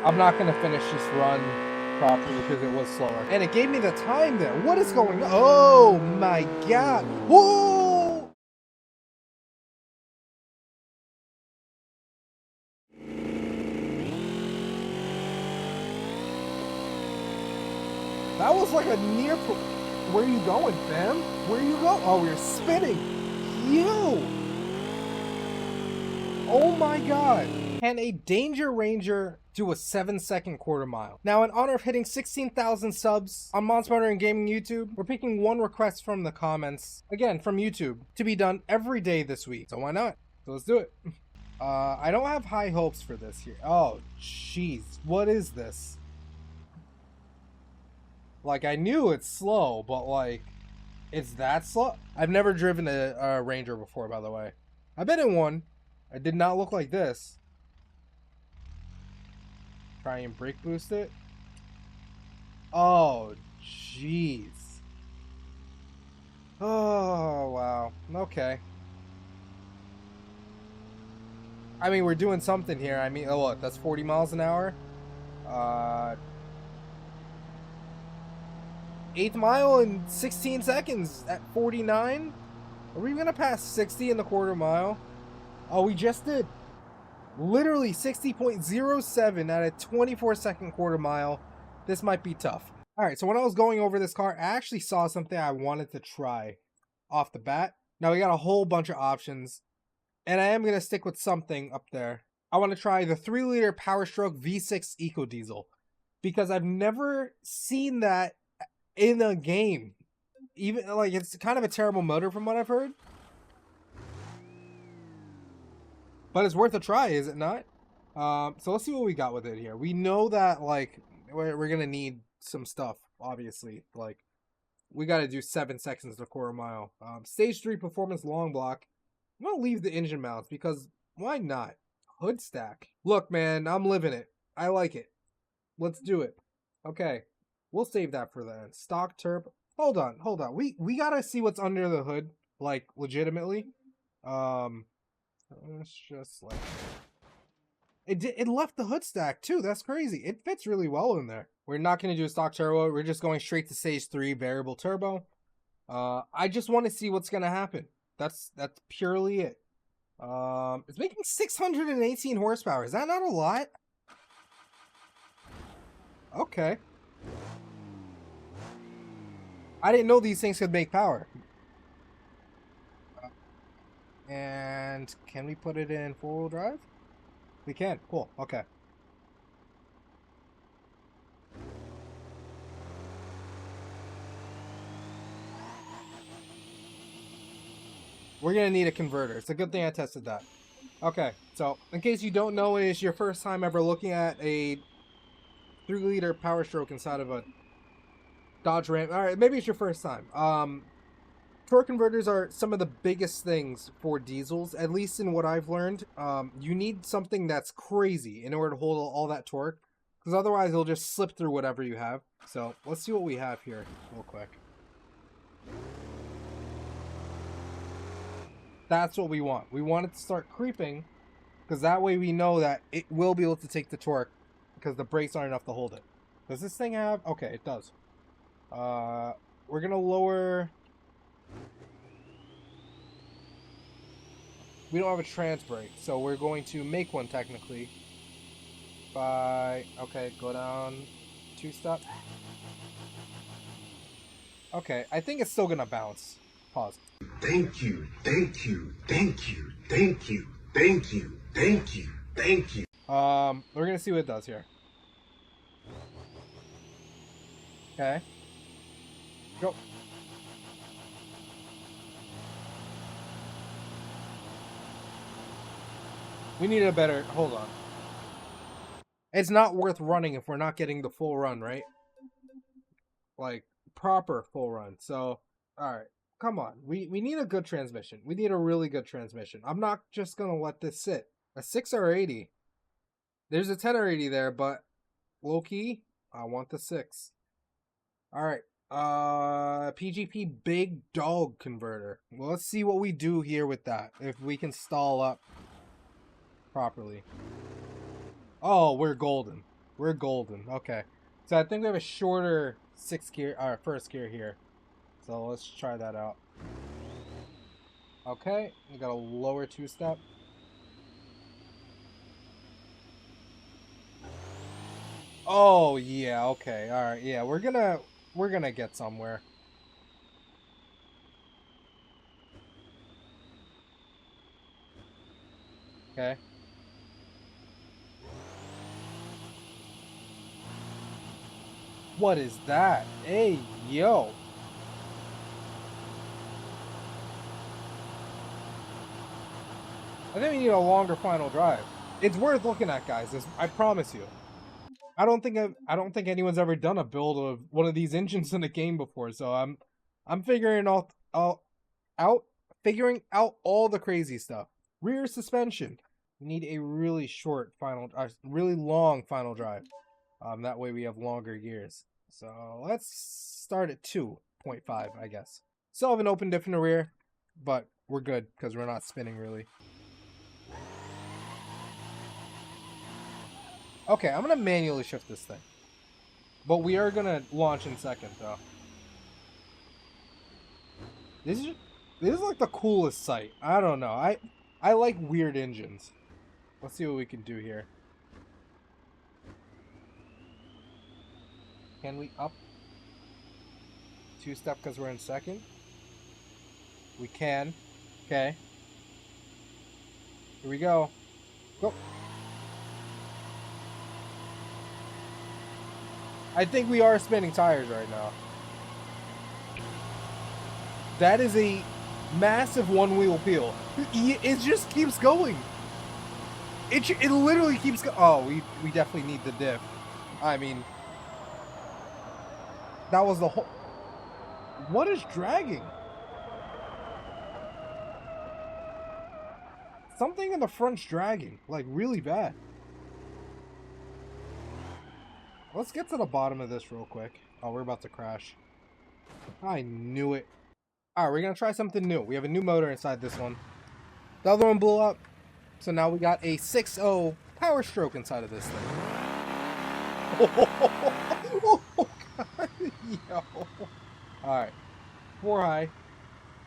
I'm not gonna finish this run properly because it was slower. And it gave me the time there. What is going on? Oh my god. Whoa! That was like a near... Where are you going, fam? Where are you going? Oh, we're spinning. You! Oh my god. Can a Danger Ranger do a 7-second quarter mile? Now, in honor of hitting 16,000 subs on Monster Motor and Gaming YouTube, we're picking one request from the comments, again, from YouTube, to be done every day this week. So why not? So let's do it. I don't have high hopes for this here. Oh, jeez. What is this? Like, I knew it's slow, but like, it's that slow? I've never driven a Ranger before, by the way. I've been in one. It did not look like this. Try and brake boost it. Oh, jeez. Oh, wow. Okay. I mean, we're doing something here. I mean, oh, look, that's 40 miles an hour. 8th mile in 16 seconds at 49. Are we gonna pass 60 in the quarter mile? Oh, we just did. Literally 60.07 at a 24-second quarter mile. This might be tough. All right, so when I was going over this car, I actually saw something I wanted to try off the bat. Now we got a whole bunch of options, and I am going to stick with something up there. I want to try the 3-liter Power Stroke V6 EcoDiesel because I've never seen that in a game. Even like, it's kind of a terrible motor from what I've heard. But it's worth a try, is it not? So let's see what we got with it here. We know that like we're gonna need some stuff, obviously. Like we got to do 7 seconds to quarter mile. Stage 3 performance long block. I'm gonna leave the engine mounts because why not? Hood stack. Look, man, I'm living it. I like it. Let's do it. Okay, we'll save that for the end. Stock turb. Hold on. We gotta see what's under the hood, like legitimately. Let's just like it left the hood stack too. That's crazy. It fits really well in there. We're not going to do a stock turbo. We're just going straight to stage 3 variable turbo. I just want to see what's going to happen. That's purely it. It's making 618 horsepower. Is that not a lot? Okay. I didn't know these things could make power. And can we put it in 4-wheel drive? We can. Cool. Okay. We're going to need a converter. It's a good thing I tested that. Okay, so in case you don't know, it is your first time ever looking at a 3-liter Power Stroke inside of a Dodge Ram. All right, maybe it's your first time. Torque converters are some of the biggest things for diesels, at least in what I've learned. You need something that's crazy in order to hold all that torque, because otherwise it'll just slip through whatever you have. So let's see what we have here real quick. That's what we want. We want it to start creeping, because that way we know that it will be able to take the torque, because the brakes aren't enough to hold it. Does this thing have... Okay, it does. We're going to lower... We don't have a trans brake, so we're going to make one technically by... Okay, go down 2-step. Okay, I think it's still going to bounce. Pause. Thank you, thank you, thank you, thank you, thank you, thank you, thank you. We're gonna see what it does here. Okay. Go. We need a better... Hold on. It's not worth running if we're not getting the full run, right? Like, proper full run. So, alright. Come on. We need a good transmission. We need a really good transmission. I'm not just gonna let this sit. A 6 or 80. There's a 10 or 80 there, but low key, I want the 6. Alright. PGP big dog converter. Well, let's see what we do here with that. If we can stall up properly. Oh, we're golden. We're golden. Okay. So I think we have a shorter first gear here. So let's try that out. Okay, we got a lower two-step. Oh yeah, okay, all right, yeah, we're gonna get somewhere. Okay. What is that? Hey, yo. I think we need a longer final drive. It's worth looking at, guys. I promise you. I don't think anyone's ever done a build of one of these engines in a game before, so I'm figuring out all the crazy stuff. Rear suspension. We need a really really long final drive. That way we have longer gears. So let's start at 2.5, I guess. Still have an open diff in the rear, but we're good because we're not spinning really. Okay, I'm gonna manually shift this thing. But we are gonna launch in second though. This is like the coolest sight. I don't know. I like weird engines. Let's see what we can do here. Can we up two-step because we're in second? We can. Okay. Here we go. Go. I think we are spinning tires right now. That is a massive one-wheel peel. It just keeps going. It literally keeps going. Oh, we definitely need the diff. I mean, that was the whole... What is dragging? Something in the front's dragging, like really bad. Let's get to the bottom of this real quick. Oh, we're about to crash. I knew it. Alright, we're gonna try something new. We have a new motor inside this one. The other one blew up. So now we got a 6.0 power stroke inside of this thing. Oh, God. Yo. Alright. 4 high.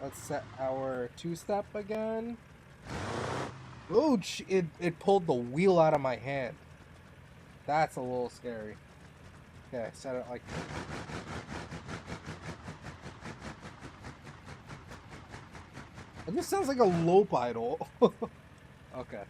Let's set our two-step again. Oh, it pulled the wheel out of my hand. That's a little scary. Okay, set it like... It just sounds like a lope idle. Okay.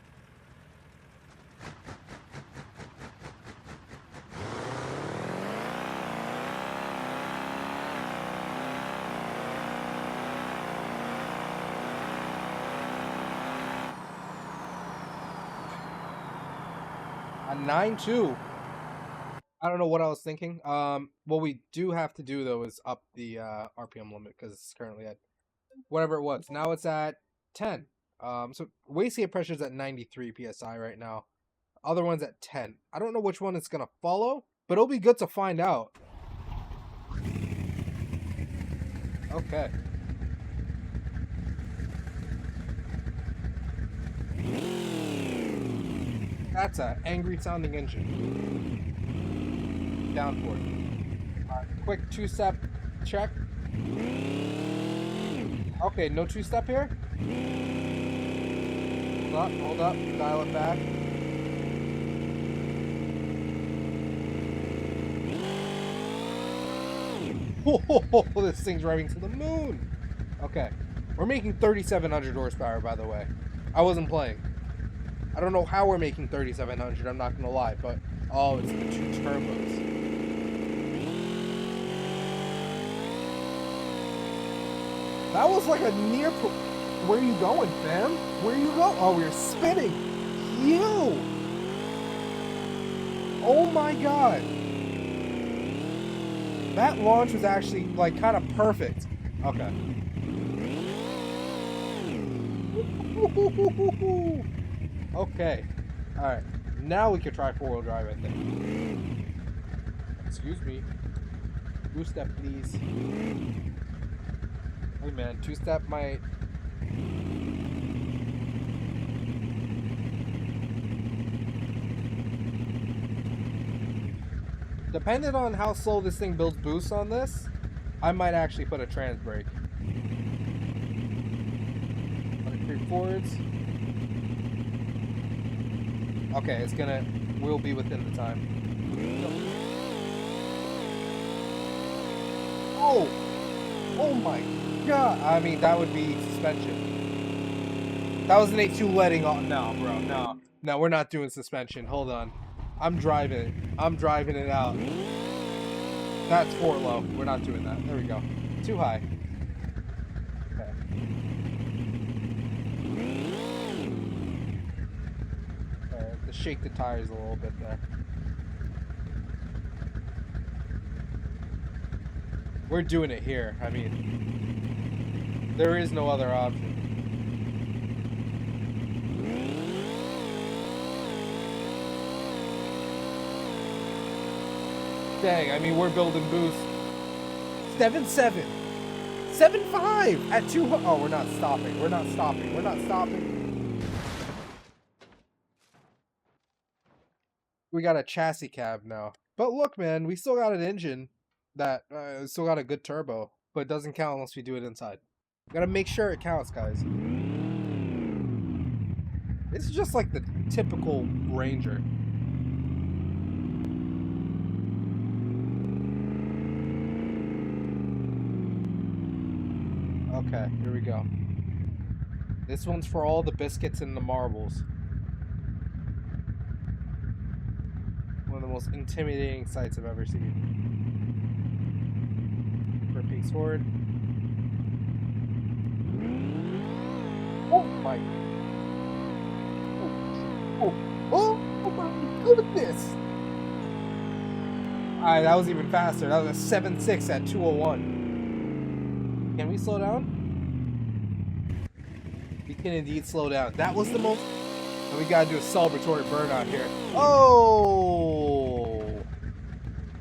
A 9.2. I don't know what I was thinking. What we do have to do though is up the RPM limit because it's currently at whatever it was. Now it's at 10. So wastegate pressure is at 93 psi right now. Other one's at 10. I don't know which one it's gonna follow, but it'll be good to find out. Okay. That's an angry sounding engine. Down for it. Alright, quick two-step check. Okay, no two-step here. Hold up, dial it back. Oh, this thing's driving to the moon. Okay, we're making 3,700 horsepower, by the way. I wasn't playing. I don't know how we're making 3,700, I'm not gonna lie, but oh, it's the 2 turbos. That was like a near... Where are you going, fam? Where are you going? Oh, we're spinning. You! Oh my god. That launch was actually, like, kind of perfect. Okay. Okay. Alright. Now we can try 4-wheel drive, I think. Excuse me. Two-step, please. Hey, man. Two-step might... Depending on how slow this thing builds boosts on this, I might actually put a trans brake. Let it creep forwards. Okay, we'll be within the time. Oh! Oh my god! I mean, that would be suspension. That was an 8.2 letting off. No, bro, no. No, we're not doing suspension. Hold on. I'm driving it. I'm driving it out. That's 4 low. We're not doing that. There we go. Too high. Okay. Alright, let's shake the tires a little bit there. We're doing it here. I mean, there is no other option. Dang, I mean, we're building boost. 7.7. 7.5 at 2. Oh, we're not stopping. We're not stopping. We're not stopping. We got a chassis cab now. But look, man, we still got an engine that still got a good turbo, but it doesn't count unless we do it inside. Gotta make sure it counts, guys. This is just like the typical Ranger. Okay, here we go. This one's for all the biscuits and the marbles. One of the most intimidating sights I've ever seen. Front peaks forward. Oh my! Oh my goodness! Alright, that was even faster. That was a 7.6 at 201. Can we slow down? We can indeed slow down. That was the most... And we gotta do a celebratory burnout here. Oh!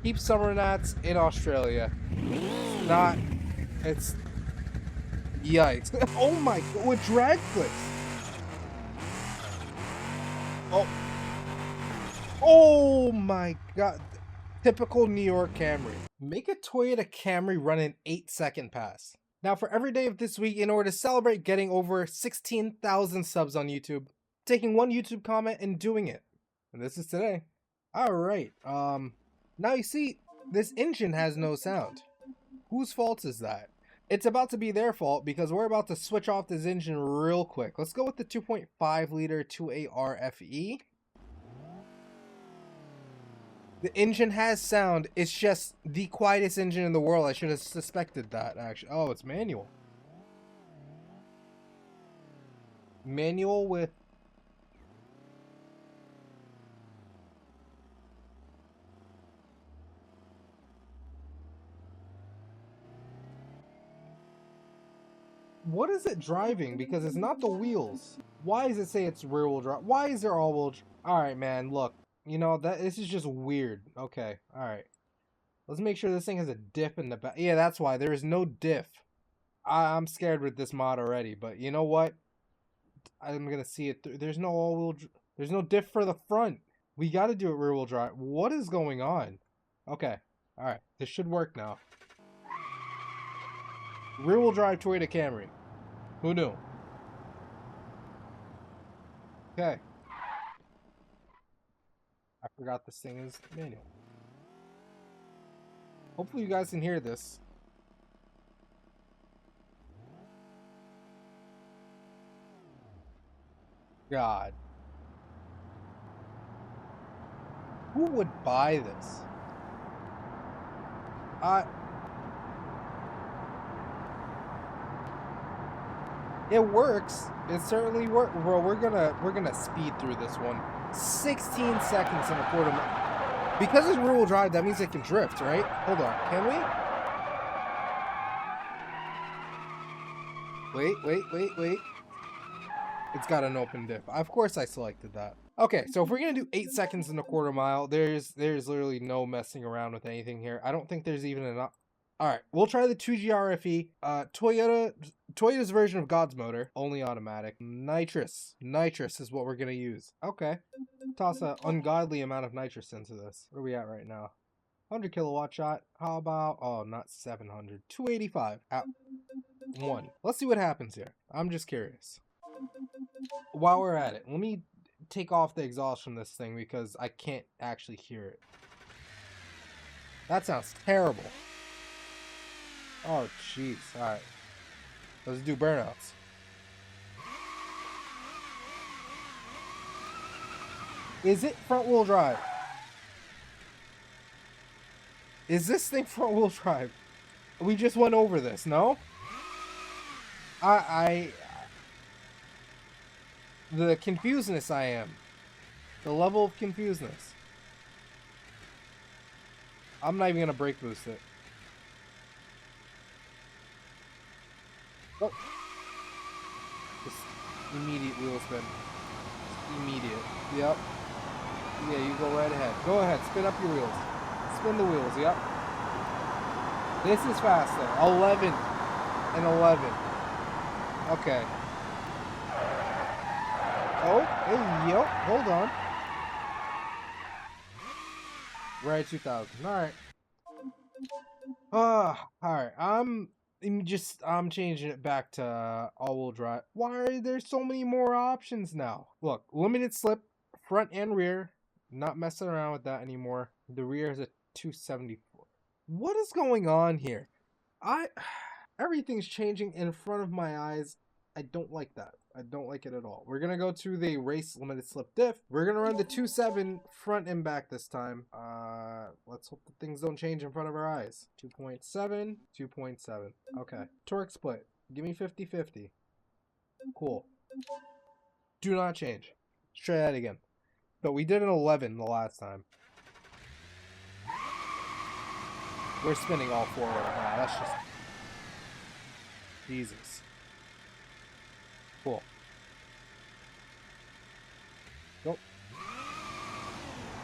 Keep summer gnats in Australia. It's not... It's... Yikes. Oh my... With drag clips. Oh. Oh my god. Typical New York Camry. Make a Toyota Camry run an 8-second pass. Now for every day of this week, in order to celebrate getting over 16,000 subs on YouTube, taking one YouTube comment and doing it. And this is today. Alright, now you see, this engine has no sound. Whose fault is that? It's about to be their fault because we're about to switch off this engine real quick. Let's go with the 2.5 liter 2AR FE. The engine has sound. It's just the quietest engine in the world. I should have suspected that, actually. Oh, it's manual. Manual with... What is it driving? Because it's not the wheels. Why does it say it's rear wheel drive? Why is there all wheel drive? Alright, man, look. You know, this is just weird. Okay, alright. Let's make sure this thing has a diff in the back. Yeah, that's why. There is no diff. I'm scared with this mod already, but you know what? I'm gonna see it through. There's no all-wheel... There's no diff for the front. We gotta do it rear-wheel drive. What is going on? Okay, alright. This should work now. Rear-wheel drive Toyota Camry. Who knew? Okay. I forgot this thing is manual. Hopefully you guys can hear this. God. Who would buy this? It works. It certainly works. Bro, we're gonna speed through this one. 16 seconds in a quarter mile. Because it's rear-wheel drive, that means it can drift, right? Hold on, can we? Wait. It's got an open diff. Of course I selected that. Okay, so if we're gonna do 8 seconds in a quarter mile, there's literally no messing around with anything here. I don't think there's even an... Alright, we'll try the 2GR FE. Toyota's version of God's motor, only automatic. Nitrous is what we're gonna use. Okay, toss an ungodly amount of nitrous into this. Where are we at right now? 100 kilowatt shot. How about, oh, not 700, 285 at 1. Let's see what happens here. I'm just curious. While we're at it, let me take off the exhaust from this thing because I can't actually hear it. That sounds terrible. Oh, jeez. All right. Let's do burnouts. Is it front wheel drive? Is this thing front wheel drive? We just went over this, no? The confusedness I am. The level of confusedness. I'm not even gonna brake boost it. Oh. Just immediate wheel spin. Just immediate. Yep. Yeah, you go right ahead. Go ahead, spin up your wheels. Spin the wheels, yep. This is faster. 11 and 11. Okay. Oh, hey, yo, hold on. Right, 2000. Alright. Alright. I'm changing it back to all-wheel drive. Why are there so many more options now? Look, limited slip, front and rear. Not messing around with that anymore. The rear is a 274. What is going on here? Everything's changing in front of my eyes. I don't like that. I don't like it at all. We're gonna go to the race limited slip diff. We're gonna run the 2.7 front and back this time. Let's hope that things don't change in front of our eyes. 2.7, 2.7. Okay. Torque split. Give me 50-50. Cool. Do not change. Let's try that again. But we did an 11 the last time. We're spinning all four right now. That's just... Jesus. Cool. Nope.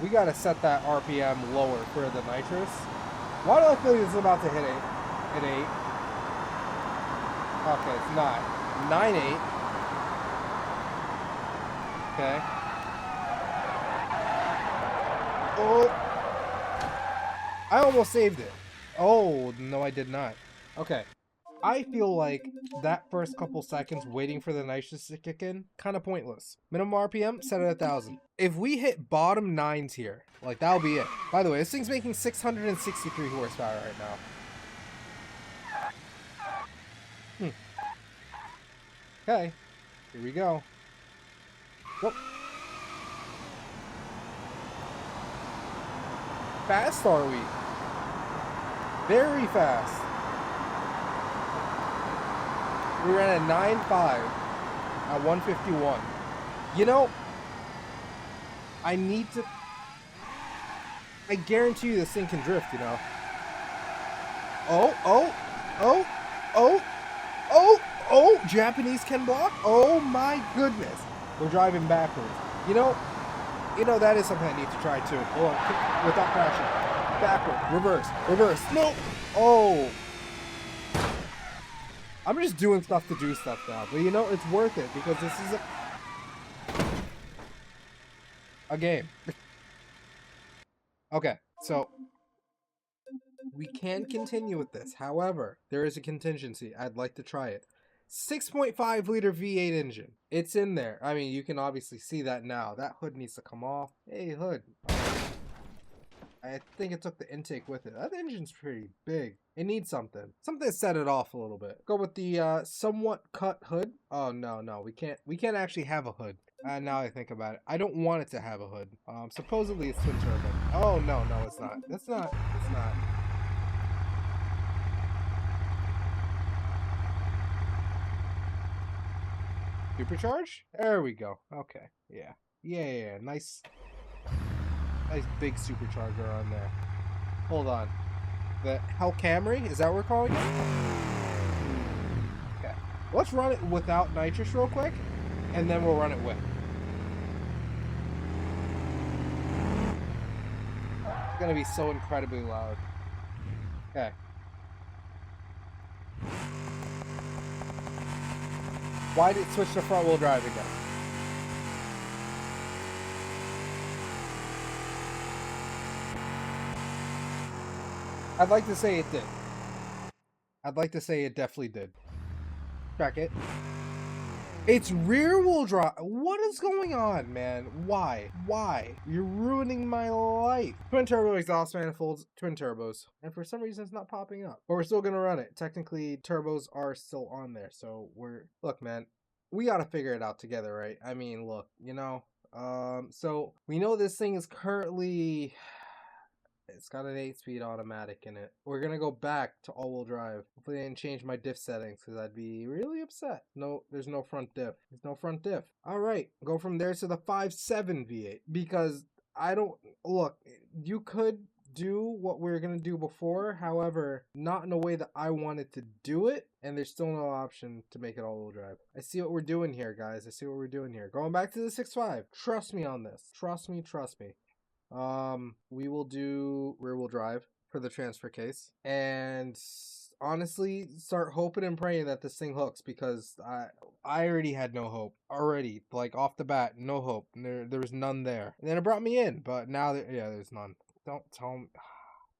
We gotta set that RPM lower for the nitrous. Why do I feel like it's about to hit 8? Hit 8. Okay, it's not. 9.8. Okay. Oh! I almost saved it. Oh, no I did not. Okay. I feel like that first couple seconds waiting for the nitrous to kick in, kind of pointless. Minimum RPM, set it at 1,000. If we hit bottom 9s here, like that'll be it. By the way, this thing's making 663 horsepower right now. Okay, here we go. Whoop. Fast are we? Very fast. We ran a 9.5 at 151. You know, I guarantee you this thing can drift, you know. Oh, Japanese can block? Oh my goodness. We're driving backwards. You know, that is something I need to try too. Hold on, without crashing. Backward, reverse. No! Oh. I'm just doing stuff to do stuff now, but you know, it's worth it because this is a game. Okay, so we can continue with this. However, there is a contingency. I'd like to try it. 6.5 liter V8 engine. It's in there. I mean, you can obviously see that now. That hood needs to come off. Hey, hood. I think it took the intake with it. That engine's pretty big. It needs something. Something to set it off a little bit. Go with the somewhat cut hood. Oh, no. We can't actually have a hood. Now I think about it. I don't want it to have a hood. Supposedly it's twin turbo. Oh, no, it's not. It's not. Supercharge? There we go. Okay. Yeah. Nice big supercharger on there. Hold on. The Hell Camry? Is that what we're calling it? Okay. Let's run it without nitrous real quick, and then we'll run it with. It's gonna be so incredibly loud. Okay. Why did it switch to front wheel drive again? I'd like to say it did. I'd like to say it definitely did. Check it. It's rear wheel drive. What is going on, man? Why? Why? You're ruining my life. Twin turbo exhaust manifolds, twin turbos. And for some reason it's not popping up. But we're still gonna run it. Technically, turbos are still on there. So look, man, we gotta figure it out together, right? I mean, look, you know. So we know this thing is currently, it's got an 8-speed automatic in it. We're gonna go back to all-wheel drive. Hopefully I didn't change my diff settings because I'd be really upset. No, there's no front diff. There's no front diff. Alright, go from there to the 5.7 V8 because I don't, look, you could do what we were gonna do before, however, not in a way that I wanted to do it, and there's still no option to make it all-wheel drive. I see what we're doing here, guys. I see what we're doing here. Going back to the 6.5. Trust me on this. Trust me, trust me. We will do rear wheel drive for the transfer case, and honestly start hoping and praying that this thing hooks, because I already had no hope already, like off the bat, no hope. There was none there, and then it brought me in, but now there's none. Don't tell me.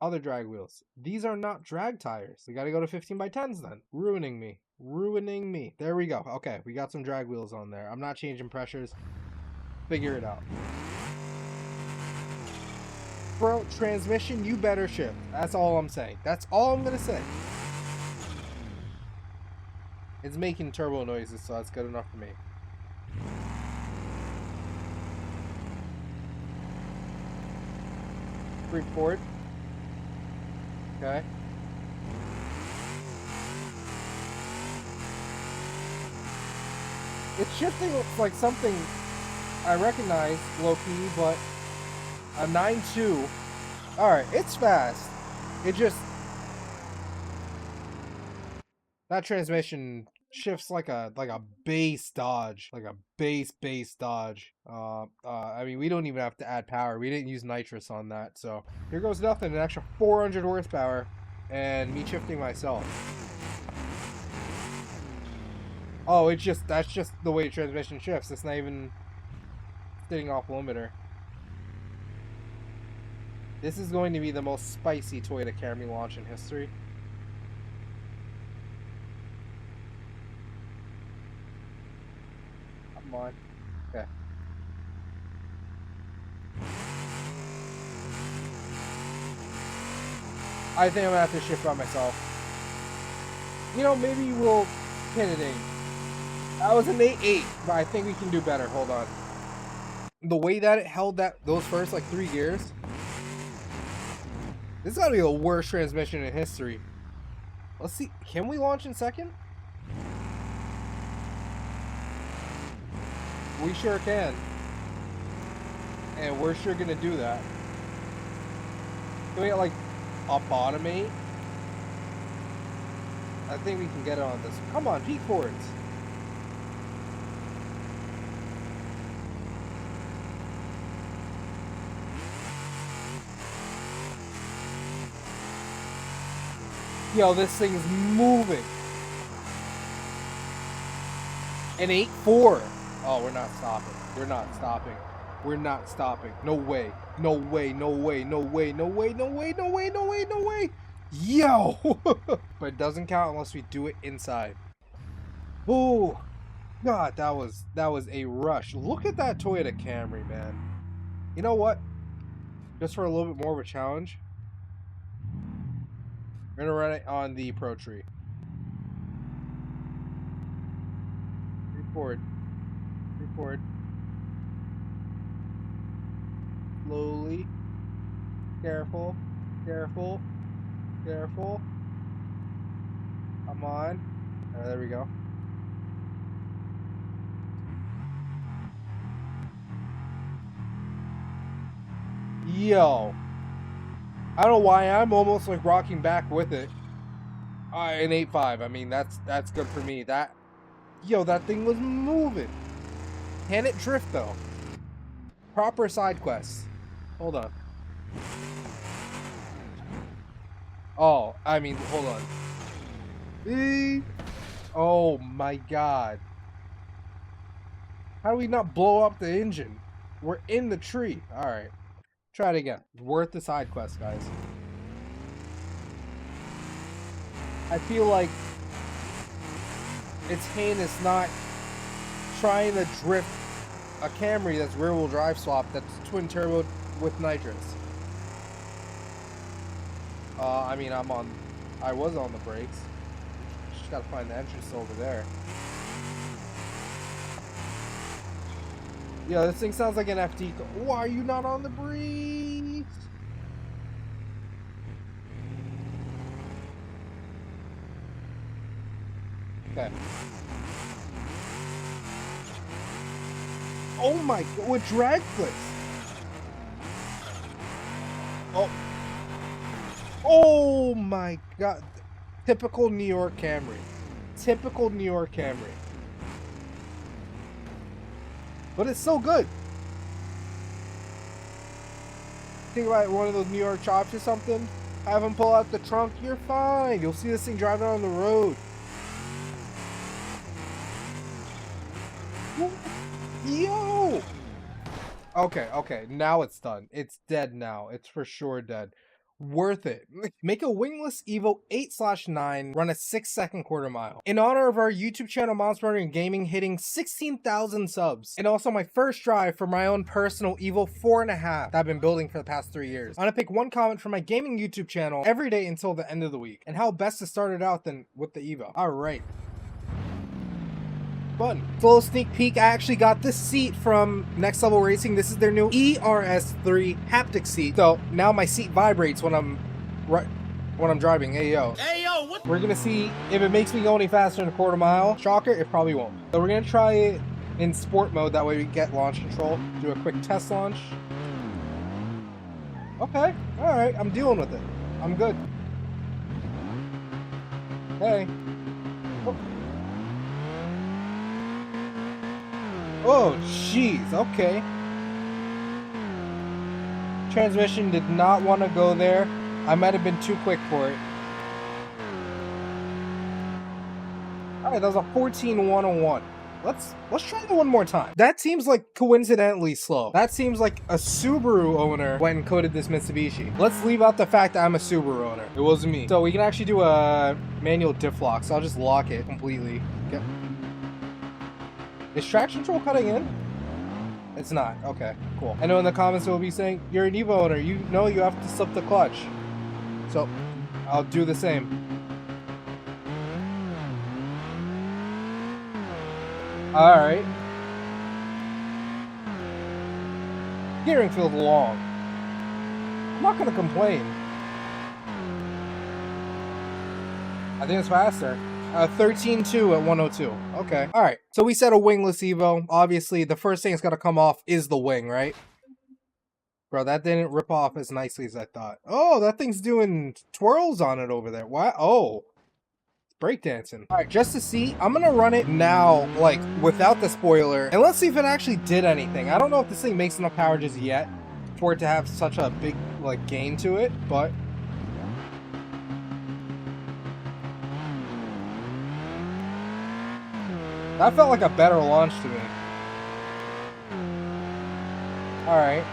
Other drag wheels. These are not drag tires. We gotta go to 15x10s then. Ruining me. Ruining me. There we go. Okay, we got some drag wheels on there. I'm not changing pressures. Figure it out. Bro, transmission, you better shift. That's all I'm saying. That's all I'm gonna say. It's making turbo noises, so that's good enough for me. Creep forward. Okay. It's shifting like something I recognize, low-key, but a 9.2. Alright, it's fast. It just, that transmission shifts like a base dodge. Like a base dodge. I mean, we don't even have to add power. We didn't use nitrous on that, so here goes nothing. An extra 400 horsepower and me shifting myself. Oh, that's just the way transmission shifts. It's not even sitting off limiter. This is going to be the most spicy Toyota Camry launch in history. Come on. Okay. I think I'm gonna have to shift by myself. You know, maybe we'll hit an 8. That was an 8.8, but I think we can do better. Hold on. The way that it held those first like 3 gears. This is gotta be the worst transmission in history. Let's see. Can we launch in second? We sure can. And we're sure gonna do that. Can we get like a bottom 8? I think we can get it on this. Come on, peak forwards. Yo, this thing is moving. An 8.4. Oh, we're not stopping. We're not stopping. We're not stopping. No way. No way. No way. No way. No way. No way. No way. No way. No way. Yo. But it doesn't count unless we do it inside. Oh, God, that was a rush. Look at that Toyota Camry, man. You know what? Just for a little bit more of a challenge, we're gonna run it on the Pro Tree. Forward. Forward. Slowly. Careful. Careful. Careful. Come on. There we go. Yo. I don't know why I'm almost like rocking back with it. An 8.5. I mean, that's good for me. Yo, that thing was moving. Can it drift though? Proper side quests. Hold on. Oh, I mean, hold on. Oh my God. How do we not blow up the engine? We're in the tree. All right. Try it again. Worth the side quest, guys. I feel like it's heinous not trying to drift a Camry that's rear-wheel drive swap that's twin turbo with nitrous. I mean, I was on the brakes. Just gotta find the entrance over there. Yeah, this thing sounds like an FD. Why are you not on the brakes? Okay. Oh my god, with drag flips. Oh. Oh my god. Typical New York Camry. Typical New York Camry. But it's so good. Think about one of those New York chops or something. Have them pull out the trunk. You're fine. You'll see this thing driving on the road. Yo! Okay. Now it's done. It's dead now. It's for sure dead. Worth it. Make a Wingless Evo 8/9 run a 6-second quarter mile. In honor of our YouTube channel Monster Runner and Gaming hitting 16,000 subs. And also my first drive for my own personal Evo 4.5 that I've been building for the past 3 years. I'm gonna pick one comment from my gaming YouTube channel every day until the end of the week. And how best to start it out than with the Evo. Alright. Fun. Full sneak peek, I actually got this seat from Next Level Racing. This is their new ERS3 haptic seat. So now my seat vibrates when I'm driving. Hey yo. What? We're gonna see if it makes me go any faster than a quarter mile. Shocker, it probably won't. So we're gonna try it in sport mode, that way we get launch control. Do a quick test launch. Okay, alright, I'm dealing with it. I'm good. Hey. Oh, jeez, okay. Transmission did not want to go there. I might have been too quick for it. Alright, that was a 14-101. Let's try it one more time. That seems like coincidentally slow. That seems like a Subaru owner went and coded this Mitsubishi. Let's leave out the fact that I'm a Subaru owner. It wasn't me. So we can actually do a manual diff lock. So I'll just lock it completely. Yep. Is traction control cutting in? It's not. Okay, cool. I know in the comments it will be saying, you're an Evo owner. You know you have to slip the clutch. So I'll do the same. Alright. Gearing feels long. I'm not gonna complain. I think it's faster. 13.2 at 102. Okay. Alright. So we said a wingless Evo. Obviously, the first thing that's gotta come off is the wing, right? Bro, that didn't rip off as nicely as I thought. Oh, that thing's doing twirls on it over there. What? Oh. Breakdancing. Alright, just to see, I'm gonna run it now, like, without the spoiler. And let's see if it actually did anything. I don't know if this thing makes enough power just yet for it to have such a big, like, gain to it, but... that felt like a better launch to me. Alright.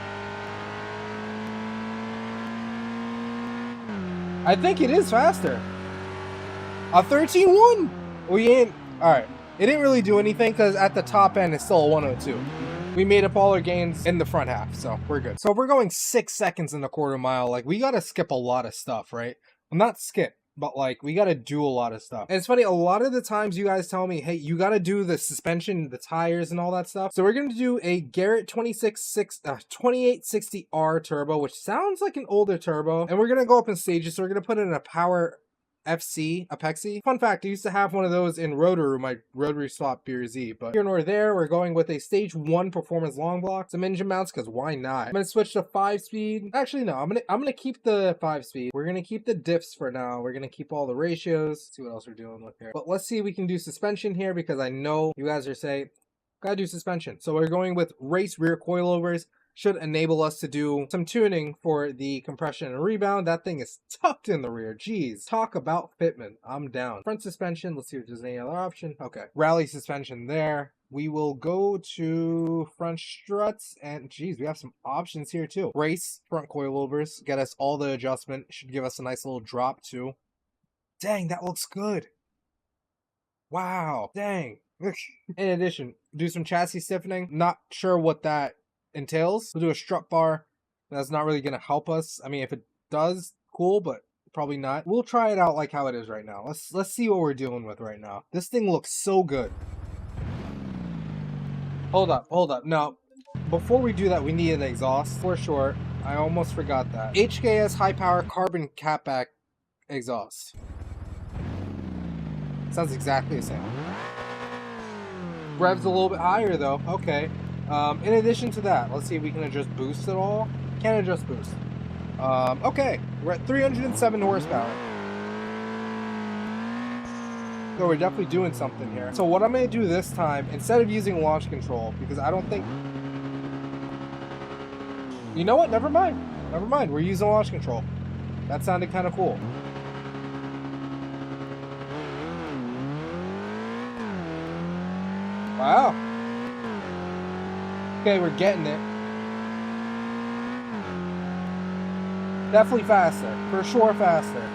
I think it is faster. A 13.1! We ain't... alright. It didn't really do anything because at the top end it's still a 102. We made up all our gains in the front half, so we're good. So if we're going 6 seconds in the quarter mile, like, we gotta skip a lot of stuff, right? Well, not skip, but like, we gotta do a lot of stuff. And it's funny, a lot of the times you guys tell me, hey, you gotta do the suspension, the tires, and all that stuff. So we're gonna do a Garrett 2860R turbo, which sounds like an older turbo. And we're gonna go up in stages, so we're gonna put it in a power FC, Apexi. Fun fact, I used to have one of those in Rotary, my rotary swap BRZ, but here nor there, we're going with a stage 1 performance long block, some engine mounts, because why not? I'm gonna switch to 5-speed. Actually, no, I'm gonna keep the 5-speed. We're gonna keep the diffs for now. We're gonna keep all the ratios. Let's see what else we're dealing with here. But let's see if we can do suspension here, because I know you guys are saying, gotta do suspension. So we're going with race rear coilovers. Should enable us to do some tuning for the compression and rebound. That thing is tucked in the rear. Jeez. Talk about fitment. I'm down. Front suspension. Let's see if there's any other option. Okay. Rally suspension there. We will go to front struts. And geez, we have some options here too. Race front coilovers. Get us all the adjustment. Should give us a nice little drop too. Dang, that looks good. Wow, dang. In addition, do some chassis stiffening. Not sure what that entails. We'll do a strut bar. That's not really gonna help us. I mean, if it does, cool, but probably not. We'll try it out like how it is right now. Let's see what we're dealing with right now. This thing looks so good. Hold up. No, before we do that, we need an exhaust for sure. I almost forgot that. HKS high power carbon catback exhaust. Sounds exactly the same. Revs a little bit higher though. Okay. In addition to that, let's see if we can adjust boost at all. Can't adjust boost. Okay, we're at 307 horsepower. So we're definitely doing something here. So what I'm going to do this time, instead of using launch control, because I don't think... You know what? Never mind. Never mind. We're using launch control. That sounded kind of cool. Wow. Okay, we're getting it. Definitely faster. For sure faster.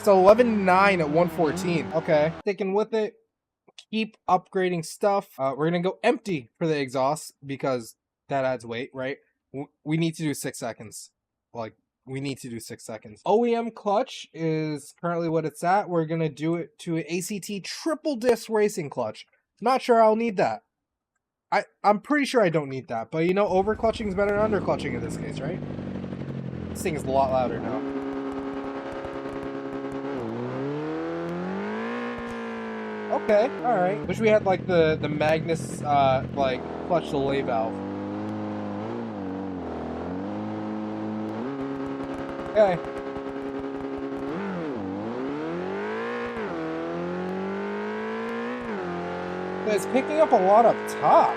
So 11.9 at 114. Okay. Sticking with it. Keep upgrading stuff. We're going to go empty for the exhaust because that adds weight, right? We need to do 6 seconds. Like, we need to do 6 seconds. OEM clutch is currently what it's at. We're going to do it to an ACT triple disc racing clutch. Not sure I'll need that. I'm pretty sure I don't need that. But you know, over clutching is better than under clutching in this case, right? This thing is a lot louder now. Okay, alright. Wish we had like the Magnus like clutch delay valve. Okay. It's picking up a lot up top.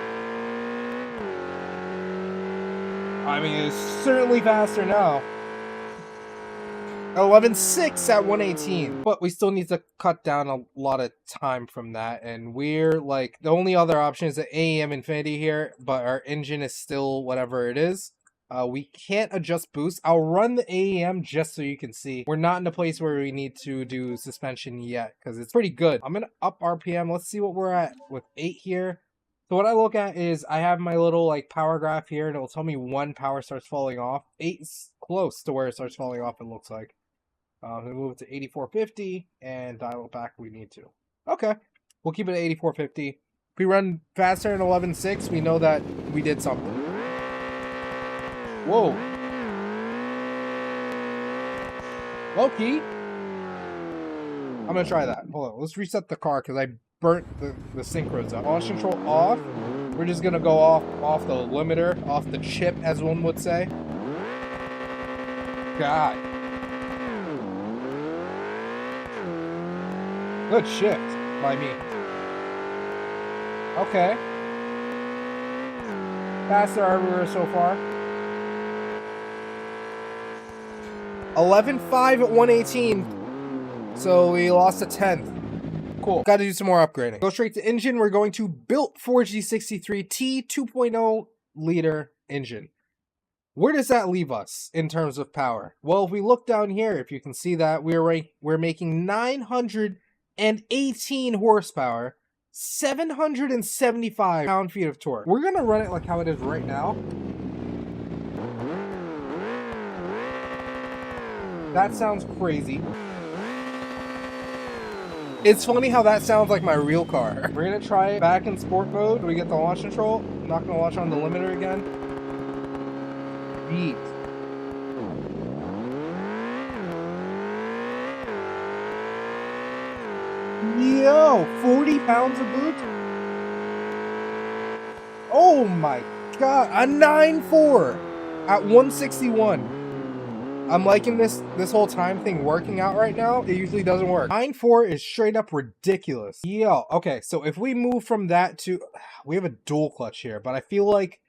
I mean, it's certainly faster now. 11.6 at 118. But we still need to cut down a lot of time from that. And we're like, the only other option is the AEM Infinity here, but our engine is still whatever it is. We can't adjust boost. I'll run the AEM just so you can see. We're not in a place where we need to do suspension yet because it's pretty good. I'm going to up RPM. Let's see what we're at with 8 here. So what I look at is I have my little like power graph here and it will tell me when power starts falling off. 8's close to where it starts falling off, it looks like. We move it to 8450 and dial it back if we need to. Okay, we'll keep it at 8450. If we run faster than 11.6, we know that we did something. Whoa. Low key. I'm gonna try that. Hold on, let's reset the car because I burnt the synchros up. Launch control off. We're just gonna go off the limiter, off the chip, as one would say. God. Good shift by me. Okay. Faster everywhere so far. 11.5 at 118. So we lost a 10th. Cool. Got to do some more upgrading. Go straight to engine. We're going to built 4G63T 2.0 liter engine. Where does that leave us in terms of power? Well, if we look down here, if you can see that, we're making 918 horsepower, 775 pound-feet of torque. We're going to run it like how it is right now. That sounds crazy. It's funny how that sounds like my real car. We're going to try it back in sport mode. We get the launch control. I'm not going to launch on the limiter again. Beat. Yo, 40 pounds of boot? Oh my god, a 9.4 at 161. I'm liking this whole time thing working out right now. It usually doesn't work. 9.4 is straight up ridiculous. Yo, okay, so if we move from that to... We have a dual clutch here, but I feel like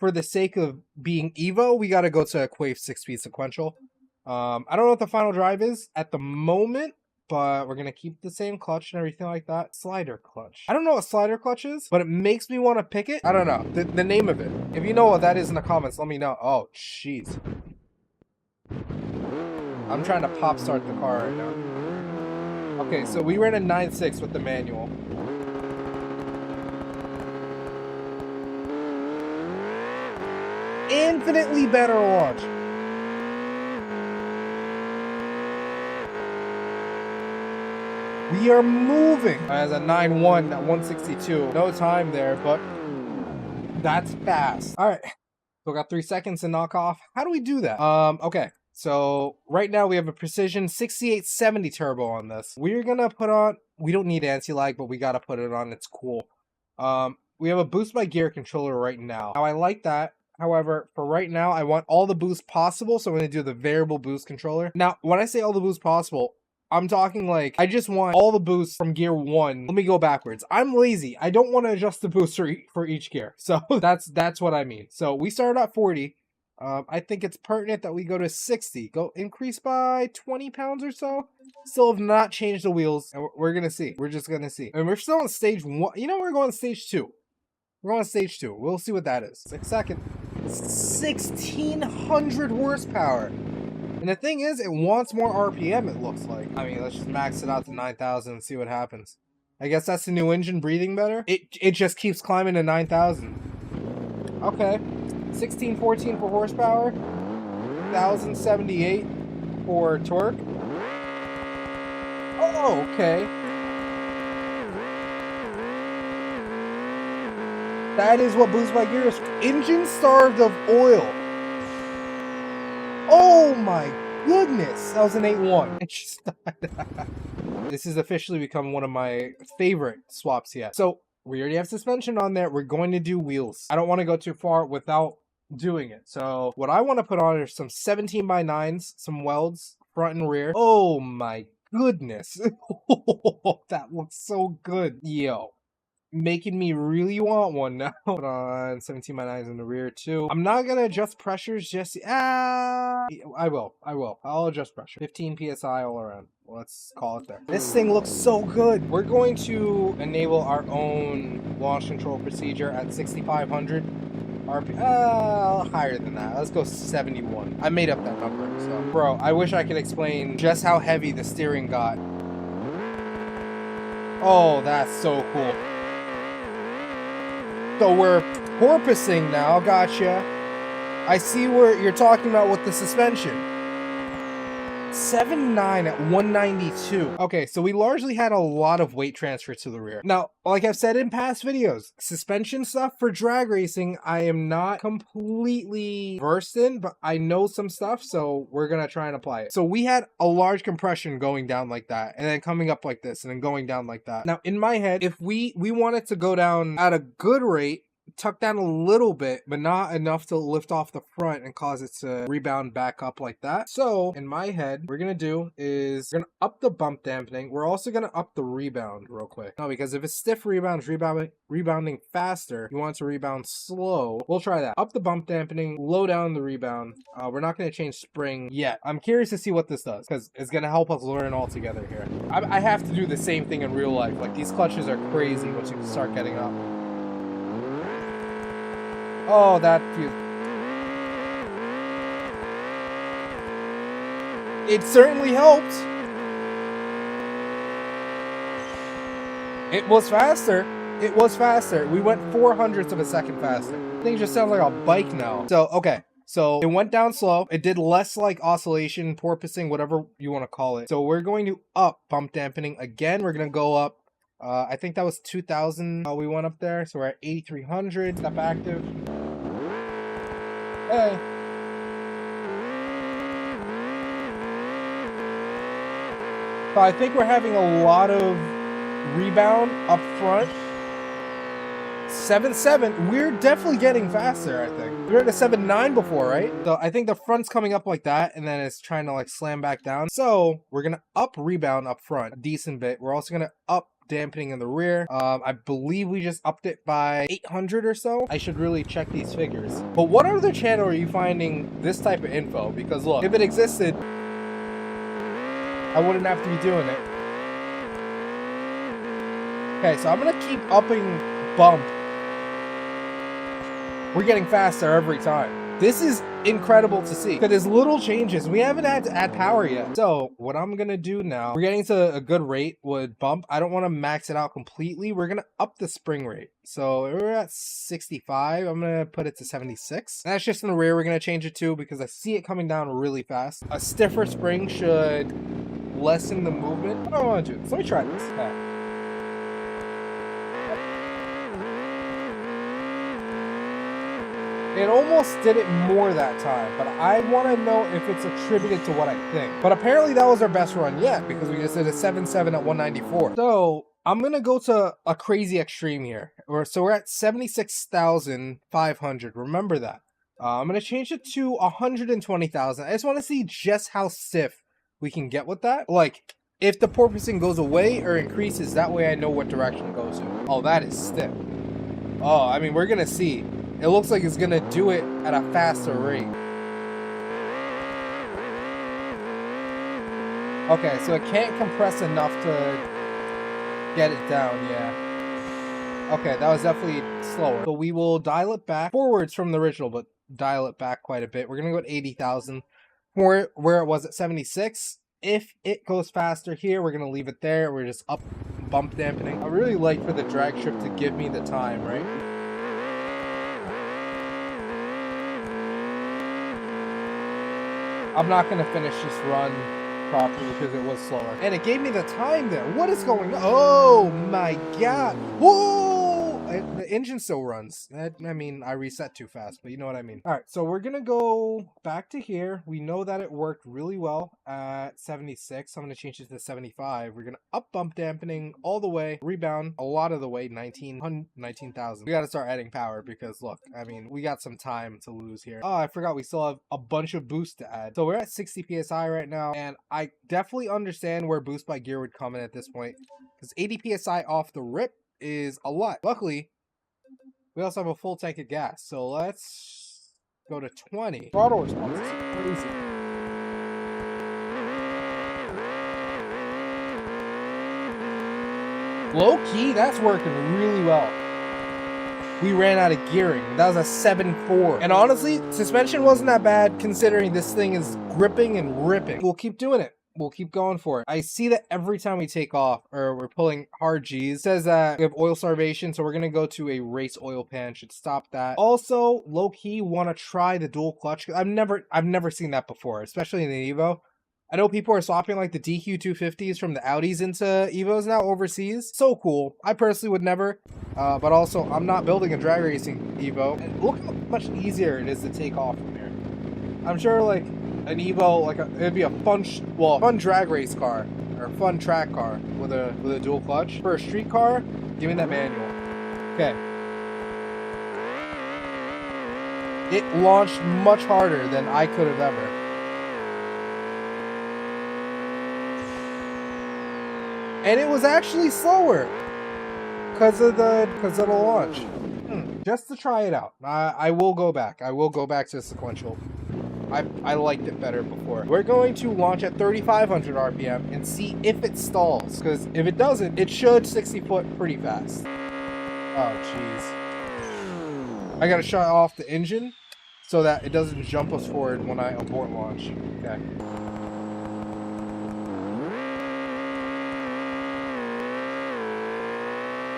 for the sake of being Evo, we got to go to a Quave 6-speed sequential. I don't know what the final drive is at the moment, but we're going to keep the same clutch and everything like that. Slider clutch. I don't know what slider clutch is, but it makes me want to pick it. I don't know. The name of it. If you know what that is in the comments, let me know. Oh, jeez. I'm trying to pop start the car right now. Okay, so we ran a 9.6 with the manual. Infinitely better launch. We are moving. As a 9.1 at 162. No time there, but that's fast. All right. So got 3 seconds to knock off. How do we do that? Okay. So right now we have a Precision 6870 turbo on this. We're gonna put on, we don't need anti-lag, but we gotta put it on. It's cool. We have a boost by gear controller right now. Now I like that. However, for right now, I want all the boost possible, so I'm gonna do the variable boost controller. Now, when I say all the boost possible, I'm talking like, I just want all the boosts from gear 1. Let me go backwards. I'm lazy. I don't want to adjust the boost for each gear. So that's what I mean. So we started at 40. I think it's pertinent that we go to 60. Go increase by 20 pounds or so. Still have not changed the wheels. And we're going to see. We're just going to see. And we're still on stage 1. You know, we're going to stage 2. We're on stage 2. We'll see what that is. 6 seconds. 1,600 horsepower. And the thing is, it wants more RPM, it looks like. I mean, let's just max it out to 9,000 and see what happens. I guess that's the new engine breathing better. It just keeps climbing to 9,000. Okay. 1614 for horsepower. 1,078 for torque. Oh, okay. That is what boost by gear is. Engine starved of oil. Oh my goodness! That was an 8.1. It just died. This has officially become one of my favorite swaps yet. So we already have suspension on there. We're going to do wheels. I don't want to go too far without doing it. So what I want to put on are some 17x9s, some welds, front and rear. Oh my goodness. That looks so good. Yo. Making me really want one now. Put on 17x9s in the rear too. I'm not gonna adjust pressures just I will. I'll adjust pressure. 15 psi all around. Let's call it there. This thing looks so good. We're going to enable our own launch control procedure at 6,500 RPM. Higher than that. Let's go 71. I made up that number. So, bro, I wish I could explain just how heavy the steering got. Oh, that's so cool. So we're porpoising now, gotcha. I see where you're talking about with the suspension. 7.9 at 192. Okay, so we largely had a lot of weight transfer to the rear. Now, like I've said in past videos, suspension stuff for drag racing, I am not completely versed in, but I know some stuff, so we're gonna try and apply it. So we had a large compression going down like that, and then coming up like this, and then going down like that. Now, in my head, if we want it to go down at a good rate, tuck down a little bit, but not enough to lift off the front and cause it to rebound back up like that. So in my head, what we're gonna do is we're gonna up the bump dampening. We're also gonna up the rebound real quick. No, because if it's stiff rebounding faster, you want it to rebound slow. We'll try that. Up the bump dampening, low down the rebound. We're not gonna change spring yet. I'm curious to see what this does because it's gonna help us learn all together here. I have to do the same thing in real life. Like these clutches are crazy once you start getting up. Oh, that feels... It certainly helped. It was faster. It was faster. We went 0.04 of a second faster. Things just sound like a bike now. So, okay. So, it went down slow. It did less like oscillation, porpoising, whatever you want to call it. So, we're going to up bump dampening again. We're going to go up. I think that was 2,000 we went up there. So, we're at 8,300. Step active. Hey. So I think we're having a lot of rebound up front. 7.7. We're definitely getting faster, I think. We were at a 7.9 before, right? So I think the front's coming up like that, and then it's trying to like slam back down. So we're gonna up rebound up front a decent bit. We're also gonna up dampening in the rear. I believe we just upped it by 800 or so. I should really check these figures. But what other channel are you finding this type of info? Because look, if it existed, I wouldn't have to be doing it. Okay, so I'm gonna keep upping bump. We're getting faster every time. This is incredible to see. Because there's little changes. We haven't had to add power yet. So what I'm going to do now, we're getting to a good rate with bump. I don't want to max it out completely. We're going to up the spring rate. So we're at 65. I'm going to put it to 76. That's just in the rear. We're going to change it to because I see it coming down really fast. A stiffer spring should lessen the movement. I don't want to do this. Let me try this. Okay. It almost did it more that time, but I want to know if it's attributed to what I think. But apparently that was our best run yet because we just did a 7.7 at 194. So I'm going to go to a crazy extreme here. So we're at 76,500. Remember that. I'm going to change it to 120,000. I just want to see just how stiff we can get with that. Like, if the porpoising goes away or increases, that way I know what direction it goes to. Oh, that is stiff. Oh, I mean, we're going to see. It looks like it's going to do it at a faster rate. Okay, so it can't compress enough to get it down, yeah. Okay, that was definitely slower. So we will dial it back forwards from the original, but dial it back quite a bit. We're going to go at 80,000 where it was at 76. If it goes faster here, we're going to leave it there. We're just up bump dampening. I really like for the drag strip to give me the time, right? I'm not going to finish this run properly because it was slower. And it gave me the time there. What is going on? Oh my god. Whoa! The engine still runs. I mean, I reset too fast, but you know what I mean. All right, so we're going to go back to here. We know that it worked really well at 76. I'm going to change it to 75. We're going to up bump dampening all the way, rebound a lot of the way, 19,000. We got to start adding power because look, I mean, we got some time to lose here. Oh, I forgot we still have a bunch of boost to add. So we're at 60 PSI right now, and I definitely understand where boost by gear would come in at this point because 80 PSI off the rip is a lot. Luckily, we also have a full tank of gas, so let's go to 20. Throttle response is crazy. Low key, that's working really well. We ran out of gearing. That was a 7.4. And honestly, suspension wasn't that bad considering this thing is gripping and ripping. We'll keep doing it. We'll keep going for it. I see that every time we take off or we're pulling hard G's, it says that we have oil starvation, so we're gonna go to a race oil pan. Should stop that. Also, low key want to try the dual clutch. I've never seen that before, especially in the Evo. I know people are swapping like the DQ250s from the Audis into Evos now overseas. So cool. I personally would never, but also I'm not building a drag racing Evo. And look how much easier it is to take off from here. I'm sure like an Evo, like it'd be a fun drag race car or fun track car with a dual clutch. For a street car, give me that manual. Okay. It launched much harder than I could have ever. And it was actually slower because of the launch. Just to try it out. I will go back. I will go back to sequential. I liked it better before. We're going to launch at 3,500 RPM and see if it stalls. Because if it doesn't, it should 60 foot pretty fast. Oh, jeez. I gotta shut off the engine so that it doesn't jump us forward when I abort launch. Okay.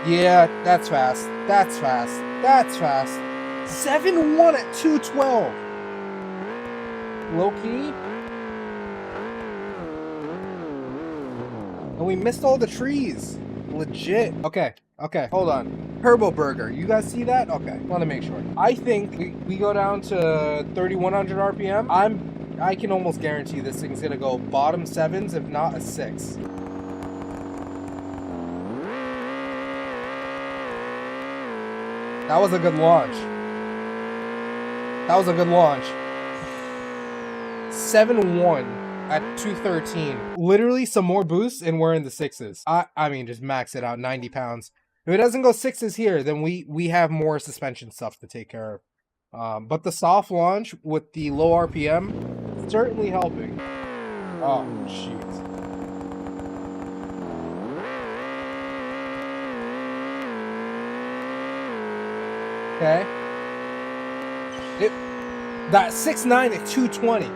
Yeah, that's fast. That's fast. That's fast. 7.1 at 212. Low key. And we missed all the trees. Legit. Okay. Okay. Hold on. Turbo Burger. You guys see that? Okay. Want to make sure. I think we go down to 3,100 RPM. I can almost guarantee this thing's gonna go bottom sevens, if not a 6. That was a good launch. That was a good launch. 7.1 at 213. Literally some more boosts and we're in the 6s. I mean, just max it out, 90 pounds. If it doesn't go 6s here, then we have more suspension stuff to take care of. But the soft launch with the low RPM, certainly helping. Oh, jeez. Okay. That 6.9 at 220.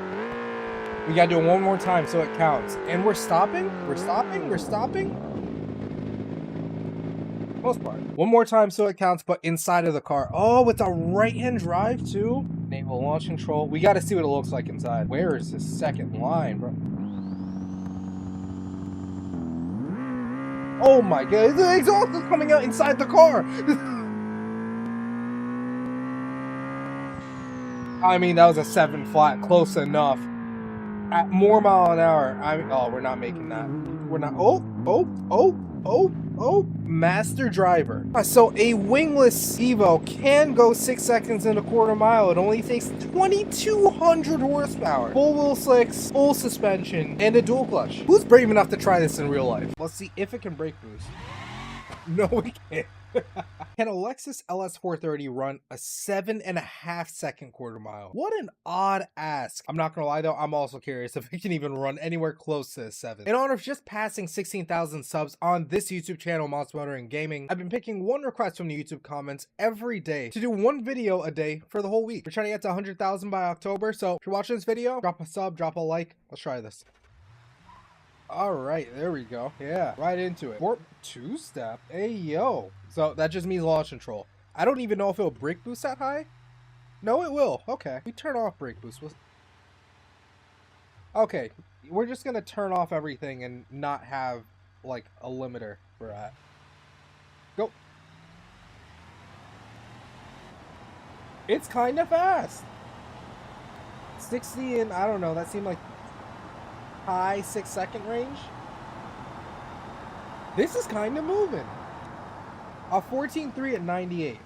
We gotta do it one more time so it counts. And we're stopping? We're stopping? We're stopping? Most part. One more time so it counts, but inside of the car. Oh, it's a right-hand drive too? Enable launch control. We gotta see what it looks like inside. Where is this second line, bro? Oh my god, the exhaust is coming out inside the car! I mean, that was a 7 flat, close enough. At more mile an hour, oh, we're not making that. We're not, master driver. So a Wingless Evo can go 6 seconds in a quarter mile. It only takes 2,200 horsepower. Full wheel slicks, full suspension, and a dual clutch. Who's brave enough to try this in real life? Let's see if it can brake boost. No, we can't. Can a Lexus LS430 run a 7.5 second quarter mile? What an odd ask. I'm not gonna lie though, I'm also curious if it can even run anywhere close to a 7. In honor of just passing 16,000 subs on this YouTube channel, Monster Motor and Gaming, I've been picking one request from the YouTube comments every day to do one video a day for the whole week. We're trying to get to 100,000 by October, so if you're watching this video, drop a sub, drop a like. Let's try this. All right, there we go. Yeah, right into it. Warp 2-step. Hey, yo. So that just means launch control. I don't even know if it'll brake boost that high. No, it will. Okay. We turn off brake boost. Okay, we're just gonna turn off everything and not have like a limiter for that. Go. It's kind of fast. 60 and I don't know. That seemed like high 6 second range. This is kind of moving. A 14.3 at 98.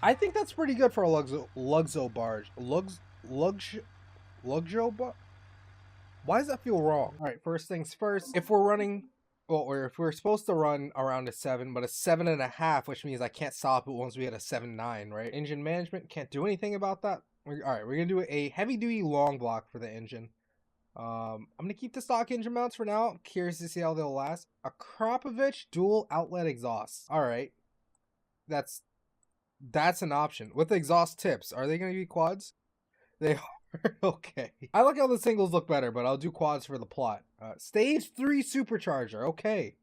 I think that's pretty good for a Luxo barge. Luxo bar. Why does that feel wrong? All right, first things first. If we're running, well, or if we're supposed to run around a 7, but a 7.5, which means I can't stop it once we hit a 7.9, right? Engine management, can't do anything about that. All right, we're gonna do a heavy duty long block for the engine. I'm gonna keep the stock engine mounts for now. I'm curious to see how they'll last. A Kropovich dual outlet exhaust. All right, that's an option with exhaust tips. Are they gonna be quads? They are. Okay. I like how the singles look better, but I'll do quads for the plot. Stage 3 supercharger. Okay,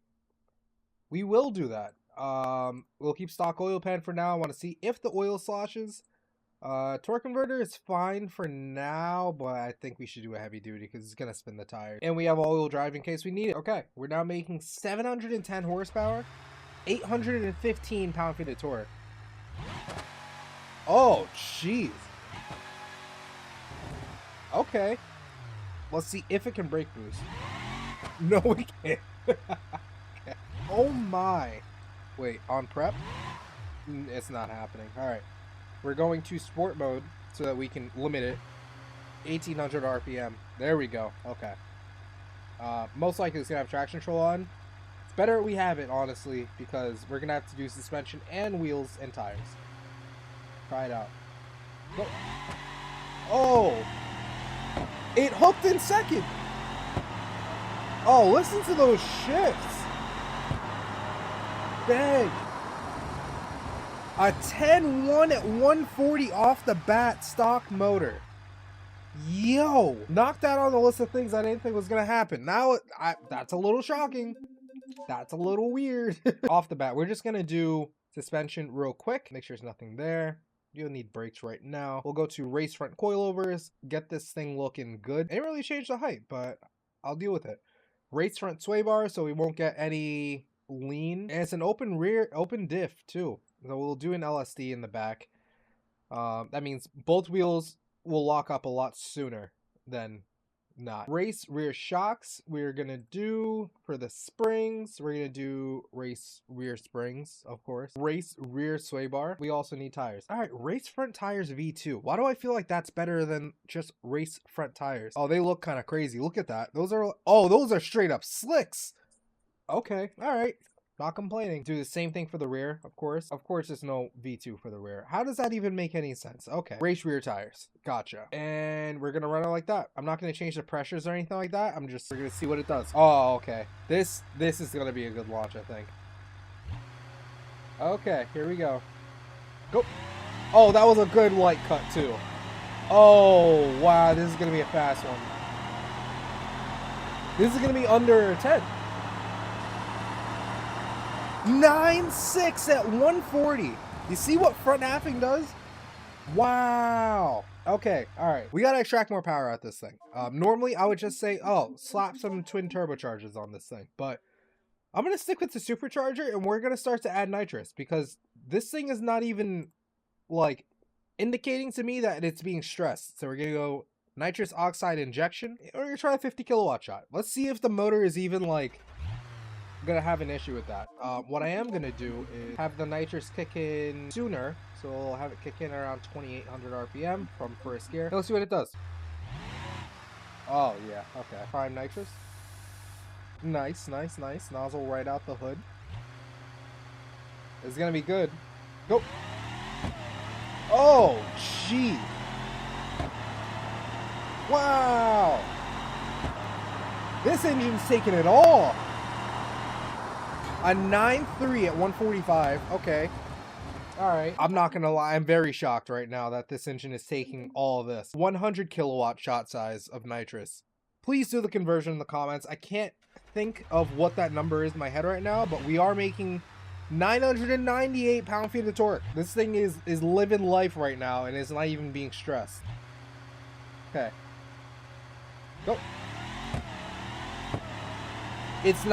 we will do that. We'll keep stock oil pan for now. I want to see if the oil sloshes. Torque converter is fine for now, but I think we should do a heavy duty because it's gonna spin the tires. And we have all-wheel drive in case we need it. Okay, we're now making 710 horsepower, 815 pound-feet of torque. Oh, jeez. Okay, let's see if it can brake boost. No, we can't. Okay. Oh my. Wait, on prep? It's not happening. All right. We're going to sport mode so that we can limit it. 1800 RPM. There we go. Okay. Most likely it's going to have traction control on. It's better we have it, honestly, because we're going to have to do suspension and wheels and tires. Try it out. Go. Oh! It hooked in second! Oh, listen to those shifts! Dang! A 10-1 at 140 off the bat stock motor. Yo! Knocked that on the list of things I didn't think was going to happen. Now, that's a little shocking. That's a little weird. Off the bat, we're just going to do suspension real quick. Make sure there's nothing there. You'll need brakes right now. We'll go to race front coilovers. Get this thing looking good. Ain't really changed the height, but I'll deal with it. Race front sway bar so we won't get any lean. And it's an open diff too. So we'll do an LSD in the back. That means both wheels will lock up a lot sooner than not. Race rear shocks, we're gonna do for the springs. We're gonna do race rear springs, of course. Race rear sway bar. We also need tires. All right, race front tires V2. Why do I feel like that's better than just race front tires? Oh, they look kind of crazy. Look at that. Those are straight up slicks. Okay, all right. Not complaining. Do the same thing for the rear, of course. Of course, there's no V2 for the rear. How does that even make any sense? Okay. Race rear tires. Gotcha. And we're going to run it like that. I'm not going to change the pressures or anything like that. We're going to see what it does. Oh, okay. This is going to be a good launch, I think. Okay, here we go. Go. Oh, that was a good light cut, too. Oh, wow, this is going to be a fast one. This is going to be under 10. 9.6 at 140. You see what front halving does? Wow. Okay, all right. We got to extract more power out this thing. Normally, I would just say, oh, slap some twin turbochargers on this thing. But I'm going to stick with the supercharger, and we're going to start to add nitrous, because this thing is not even, like, indicating to me that it's being stressed. So we're going to go nitrous oxide injection. We're going to try a 50 kilowatt shot. Let's see if the motor is even, like, gonna have an issue with that. What I am gonna do is have the nitrous kick in sooner, so we'll have it kick in around 2800 RPM from first gear. Let's see what it does. Oh yeah, okay. Prime nitrous. Nice, nice, nice. Nozzle right out the hood. It's gonna be good. Go. Oh, gee. Wow. This engine's taking it all. A 9.3 at 145. Okay. Alright. I'm not gonna lie. I'm very shocked right now that this engine is taking all of this. 100 kilowatt shot size of nitrous. Please do the conversion in the comments. I can't think of what that number is in my head right now, but we are making 998 pound-feet of torque. This thing is living life right now and is not even being stressed. Okay. Go. It's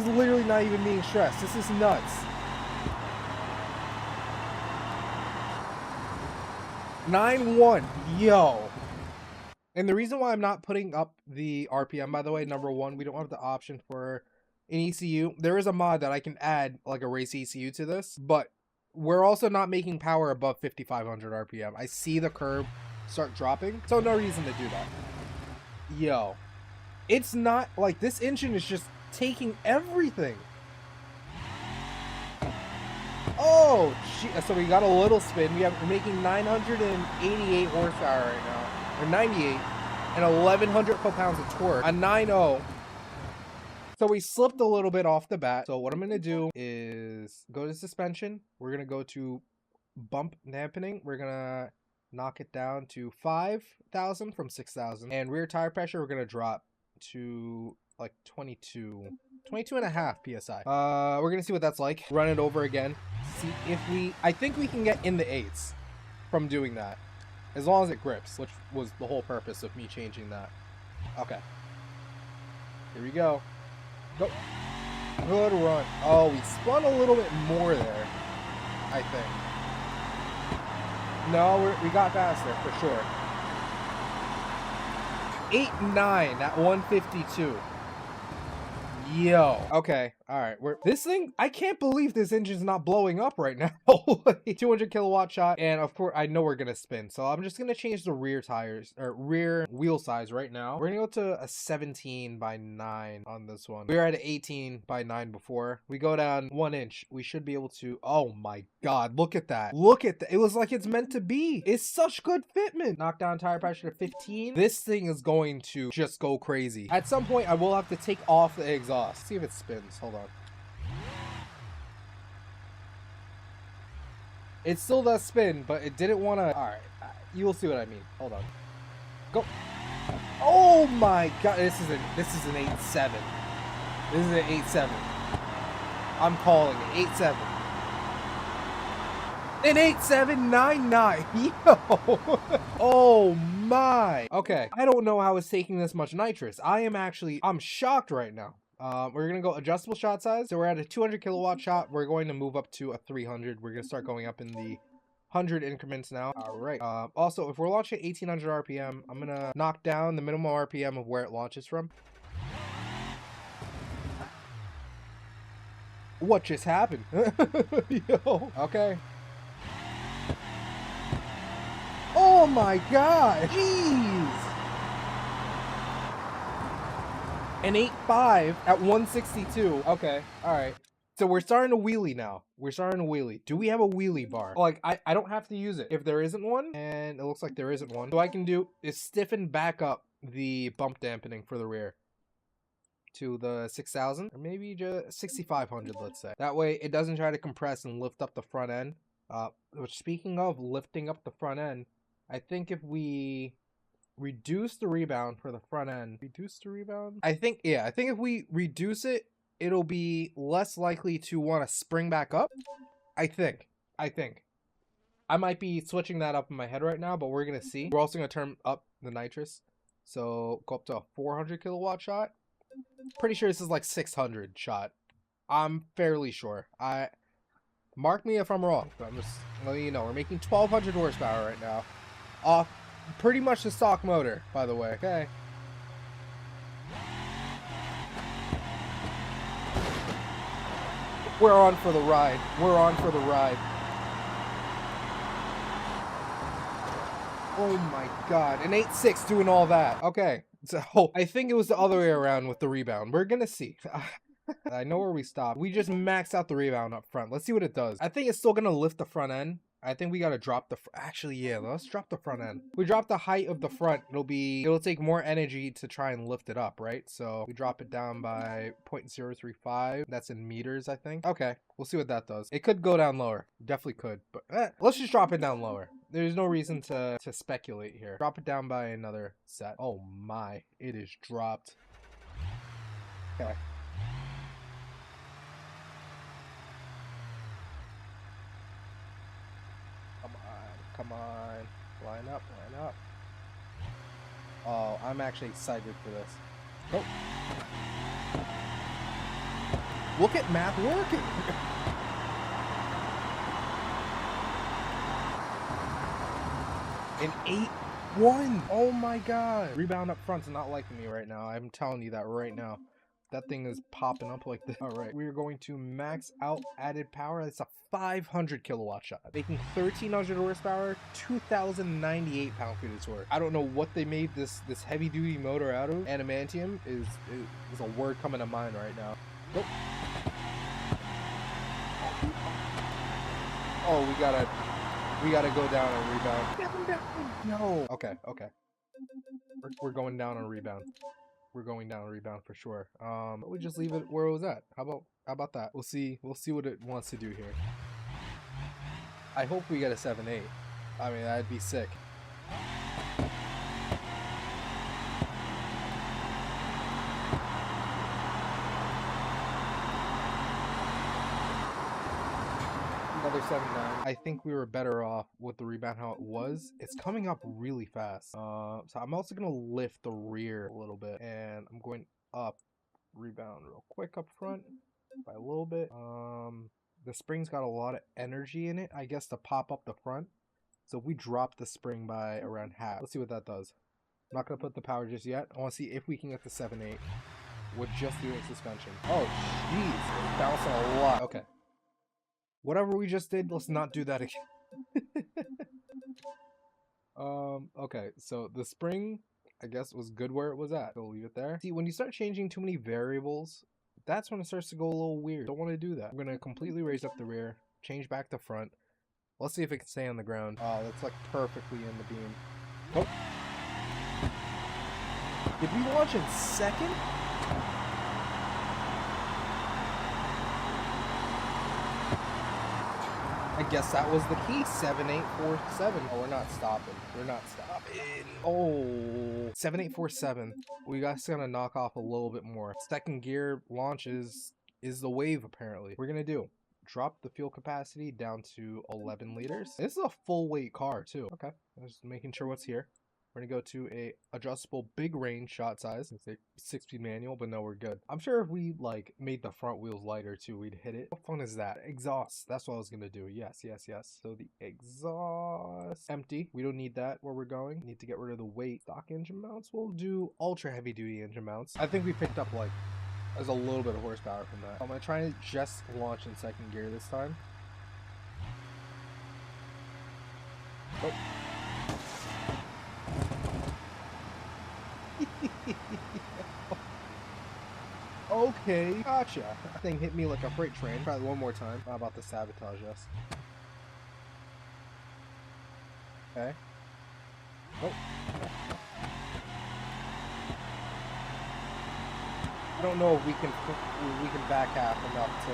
literally not even being stressed. This is nuts. 9.1. Yo. And the reason why I'm not putting up the RPM, by the way, number one, we don't have the option for an ECU. There is a mod that I can add like a race ECU to this, but we're also not making power above 5,500 RPM. I see the curb start dropping, so no reason to do that. Yo. It's not like this engine is just taking everything. Oh, so we got a little spin. We're making 988 horsepower right now, or 98, and 1,100 foot-pounds of torque. A 9.0. So we slipped a little bit off the bat. So what I'm gonna do is go to suspension. We're gonna go to bump dampening. We're gonna knock it down to 5,000 from 6,000, and rear tire pressure we're gonna drop to like 22 and a half psi. We're gonna see what that's like. Run it over again, see if I think we can get in the 8s from doing that, as long as it grips, which was the whole purpose of me changing that. Okay, here we go. Good run. Oh, we spun a little bit more there, I think. No, we got faster for sure. 8.9 at 152. Yo. Okay. All right. This thing, I can't believe this engine's not blowing up right now. 200 kilowatt shot. And of course, I know we're going to spin. So I'm just going to change the rear tires or rear wheel size right now. We're going to go to a 17/9 on this one. We were at an 18/9 before. We go down 1 inch. We should be able to. Oh my God. Look at that. Look at that. It was like it's meant to be. It's such good fitment. Knock down tire pressure to 15. This thing is going to just go crazy. At some point, I will have to take off the exhaust. See if it spins. Hold on. It still does spin, but it didn't want to. All right, you will see what I mean. Hold on. Go. Oh my God! This is an 8.7. This is an 8.7. I'm calling it 8.7. An 8.799. Yo. Oh my. Okay. I don't know how it's taking this much nitrous. I'm shocked right now. We're going to go adjustable shot size. So we're at a 200 kilowatt shot. We're going to move up to a 300. We're going to start going up in the 100 increments now. All right. Also, if we're launching at 1,800 RPM, I'm going to knock down the minimum RPM of where it launches from. What just happened? Yo. Okay. Oh my God. Jeez. An 8.5 at 162. Okay. All right. So we're starting to wheelie now. We're starting to wheelie. Do we have a wheelie bar? Like, I don't have to use it if there isn't one, and it looks like there isn't one. So what I can do is stiffen back up the bump dampening for the rear to the 6,000 or maybe just 6,500, let's say. That way it doesn't try to compress and lift up the front end. Which, speaking of lifting up the front end, I think if we reduce the rebound for the front end, reduce the rebound? I think if we reduce it, it'll be less likely to want to spring back up. I think. I might be switching that up in my head right now, but we're gonna see. We're also gonna turn up the nitrous. So go up to a 400 kilowatt shot. Pretty sure this is like 600 shot. I'm fairly sure. Mark me if I'm wrong, but I'm just letting you know we're making 1200 horsepower right now. Off pretty much the stock motor, by the way. Okay. We're on for the ride. We're on for the ride. Oh my god, an 8.6 doing all that. Okay, so I think it was the other way around with the rebound. We're gonna see. I know where we stopped. We just maxed out the rebound up front. Let's see what it does. I think it's still gonna lift the front end. I think we gotta drop the actually, yeah, let's drop the front end. We drop the height of the front, it'll take more energy to try and lift it up, right? So we drop it down by 0.035. That's in meters, I think. Okay, we'll see what that does. It could go down lower. Definitely could, but let's just drop it down lower. There's no reason to speculate here. Drop it down by another set. Oh my, it is dropped. Okay. Come on, line up. Oh, I'm actually excited for this. Oh. Look at math working. An 8.1. Oh my god. Rebound up front's not liking me right now. I'm telling you that right now. That thing is popping up like this. All right, we're going to max out added power. That's a 500 kilowatt shot, making 1300 horsepower, 2098 pound-feet of torque. I don't know what they made this heavy-duty motor out of. Adamantium is a word coming to mind right now. Nope. Oh, we gotta go down on rebound. No. Okay. We're going down on rebound. We're going down rebound for sure. We just leave it where it was at. How about that? We'll see what it wants to do here. I hope we get a 7.8. I mean, that'd be sick. Another 7.9. I think we were better off with the rebound how it was. It's coming up really fast. So I'm also gonna lift the rear a little bit, and I'm going up rebound real quick up front by a little bit. The spring's got a lot of energy in it, I guess, to pop up the front. So if we drop the spring by around half, let's see what that does. I'm not gonna put the power just yet. I want to see if we can get the 7.8 with just doing suspension. Oh jeez, it's bouncing a lot. Okay. Whatever we just did, let's not do that again. Okay, so the spring, I guess, was good where it was at. So we'll leave it there. See, when you start changing too many variables, that's when it starts to go a little weird. Don't want to do that. I'm gonna completely raise up the rear, change back to front. Let's see if it can stay on the ground. Oh, that's like perfectly in the beam. Oh. Did we launch in second? I guess that was the key. 7847. Oh, we're not stopping. Oh, 7847. We guys gonna knock off a little bit more. Second gear launch is the wave, apparently. We're gonna drop the fuel capacity down to 11 liters. This is a full weight car too. Okay, just making sure what's here. We're gonna go to a adjustable big range shot size. It's a 6-speed manual, but no, we're good. I'm sure if we like made the front wheels lighter too, we'd hit it. What fun is that? Exhaust. That's what I was gonna do. Yes. So the exhaust empty. We don't need that where we're going. Need to get rid of the weight. Stock engine mounts. We'll do ultra heavy duty engine mounts. I think we picked up like there's a little bit of horsepower from that. I'm gonna try to just launch in second gear this time. Oh. Okay, gotcha. That thing hit me like a freight train. Try it one more time. How about the sabotage us? Okay. Oh. I don't know if we can back half enough to.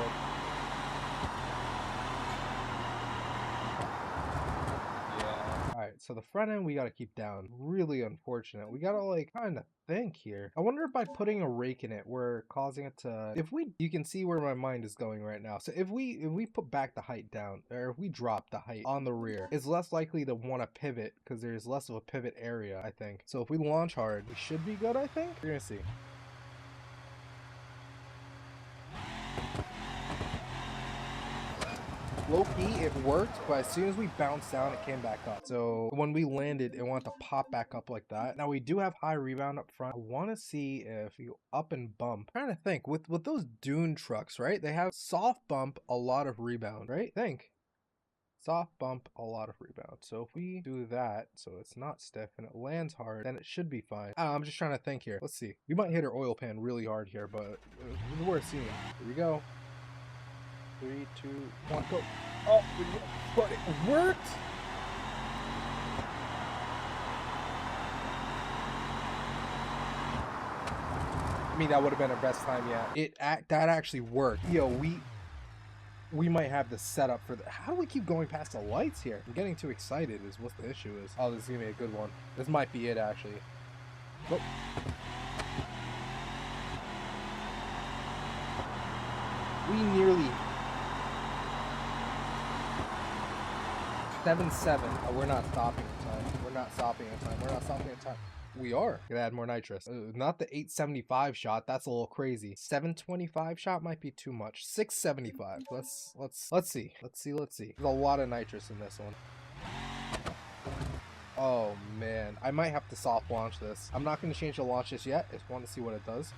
Yeah. All right. so the front end we gotta keep down. Really unfortunate. We gotta like kind of think here. I wonder if by putting a rake in it, we're causing it to, you can see where my mind is going right now. So if we put back the height down, or if we drop the height on the rear, it's less likely to want to pivot because there's less of a pivot area, I think. So if we launch hard, we should be good, I think. We're gonna see. Low-key, it worked, but as soon as we bounced down, it came back up. So when we landed, it wanted to pop back up like that. Now we do have high rebound up front. I want to see if you up and bump. I'm trying to think, with those dune trucks, right? They have soft bump, a lot of rebound, right? Think. Soft bump, a lot of rebound. So if we do that, so it's not stiff and it lands hard, then it should be fine. I'm just trying to think here. Let's see. We might hit our oil pan really hard here, but it's worth seeing. Here we go. 3, 2, 1, go. Oh, but it worked. I mean, that would have been our best time yet. That actually worked. Yo, we might have the setup for the. How do we keep going past the lights here? I'm getting too excited is what the issue is. Oh, this is gonna be a good one. This might be it actually. Oh. We nearly 7-7. Oh, we're not stopping in time. We're not stopping in time. We're not stopping in time. We are gonna add more nitrous. Not the 875 shot. That's a little crazy. 725 shot might be too much. 675. Let's see. Let's see. There's a lot of nitrous in this one. Oh man, I might have to soft launch this. I'm not gonna change the launch just yet. I just want to see what it does.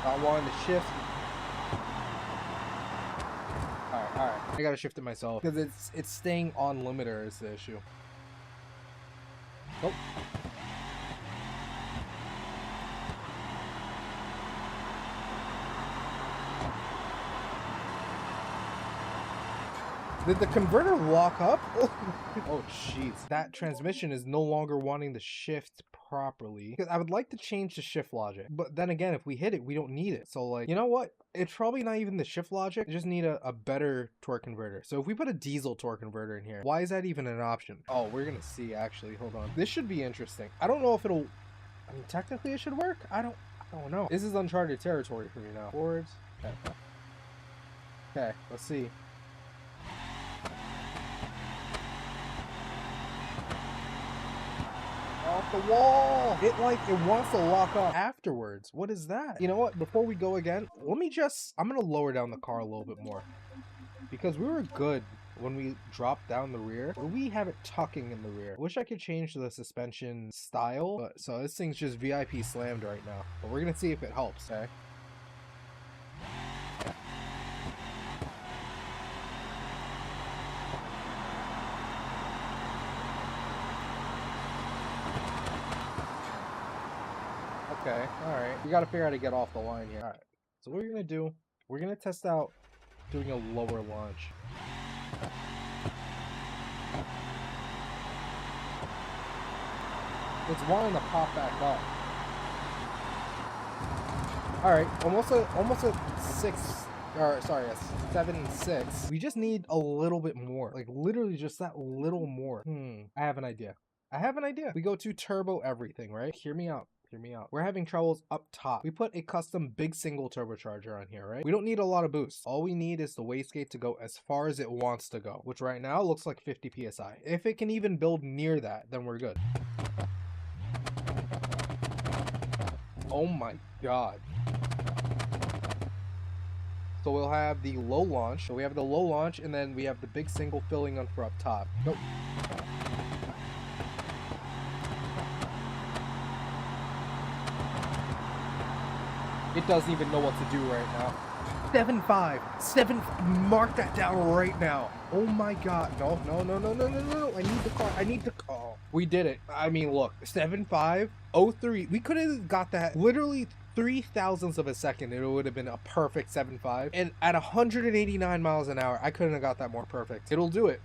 Not wanting to shift. Alright. I gotta shift it myself because it's staying on limiter is the issue. Oh. Did the converter lock up? Oh jeez. That transmission is no longer wanting to shift properly. Because I would like to change the shift logic. But then again, if we hit it, we don't need it. So like, you know what? It's probably not even the shift logic. I just need a better torque converter. So if we put a diesel torque converter in here, why is that even an option? Oh, we're gonna see actually. Hold on. This should be interesting. I don't know if it'll, I mean, technically it should work. I don't know. This is uncharted territory for me now. Forwards. Okay, let's see. Off the wall. It wants to lock up afterwards. What is that? You know what? Before we go again, I'm gonna lower down the car a little bit more because we were good when we dropped down the rear. We have it tucking in the rear. Wish I could change the suspension style, but so this thing's just VIP slammed right now. But we're gonna see if it helps. Okay. Okay, alright. We gotta figure out how to get off the line here. Alright, so what we're gonna do, we're gonna test out doing a lower launch. It's wanting to pop back up. Alright, almost a 7.6. We just need a little bit more. Like literally just that little more. I have an idea. We go to turbo everything, right? Hear me out. We're having troubles up top. We put a custom big single turbocharger on here, right? We don't need a lot of boost. All we need is the wastegate to go as far as it wants to go, which right now looks like 50 PSI. If it can even build near that, then we're good. Oh my God. So we'll have the low launch. So we have the low launch and then we have the big single filling on for up top. Nope. It doesn't even know what to do right now. 7.5. Mark that down right now. Oh my God. No. I need the car. Oh, we did it. I mean, look. 7.5. We could have got that literally 0.003 of a second. It would have been a perfect 7.5. And at 189 miles an hour, I couldn't have got that more perfect. It'll do it.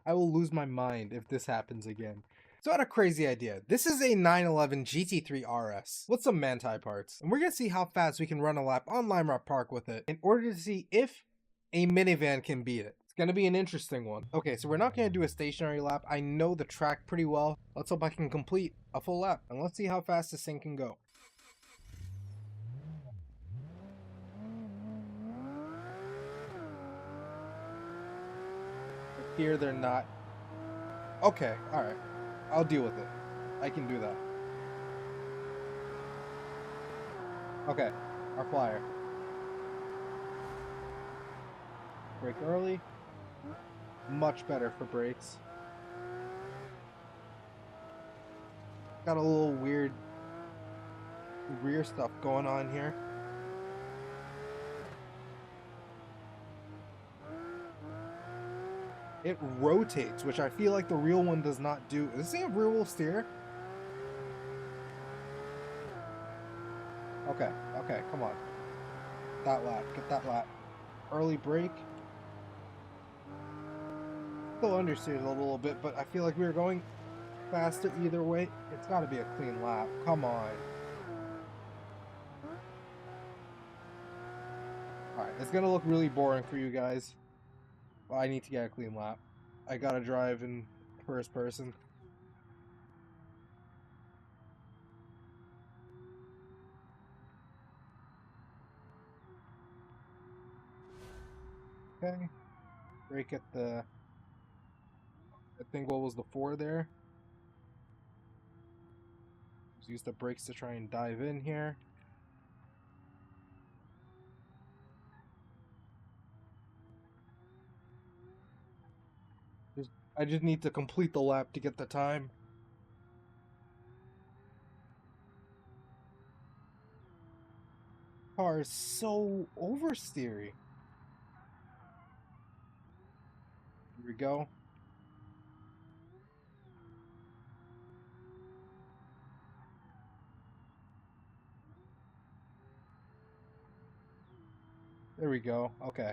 I will lose my mind if this happens again. So I had a crazy idea. This is a 911 GT3 RS with some Manti parts, and we're gonna see how fast we can run a lap on Lime Rock Park with it in order to see if a minivan can beat it. It's gonna be an interesting one. Okay, so we're not gonna do a stationary lap. I know the track pretty well. Let's hope I can complete a full lap, and let's see how fast this thing can go. Here they're not. Okay, alright. I'll deal with it. I can do that. Okay, our flyer. Brake early. Much better for brakes. Got a little weird rear stuff going on here. It rotates, which I feel like the real one does not do. Is this thing a rear wheel steer? Okay, okay, come on. That lap, get that lap. Early brake. Still understeered a little bit, but I feel like we were going faster either way. It's got to be a clean lap. Come on. Alright, it's going to look really boring for you guys. Well, I need to get a clean lap. I gotta drive in first person. Okay. Brake at the... I think what was the 4 there? Just use the brakes to try and dive in here. I just need to complete the lap to get the time. Car is so oversteery. Here we go. There we go. Okay.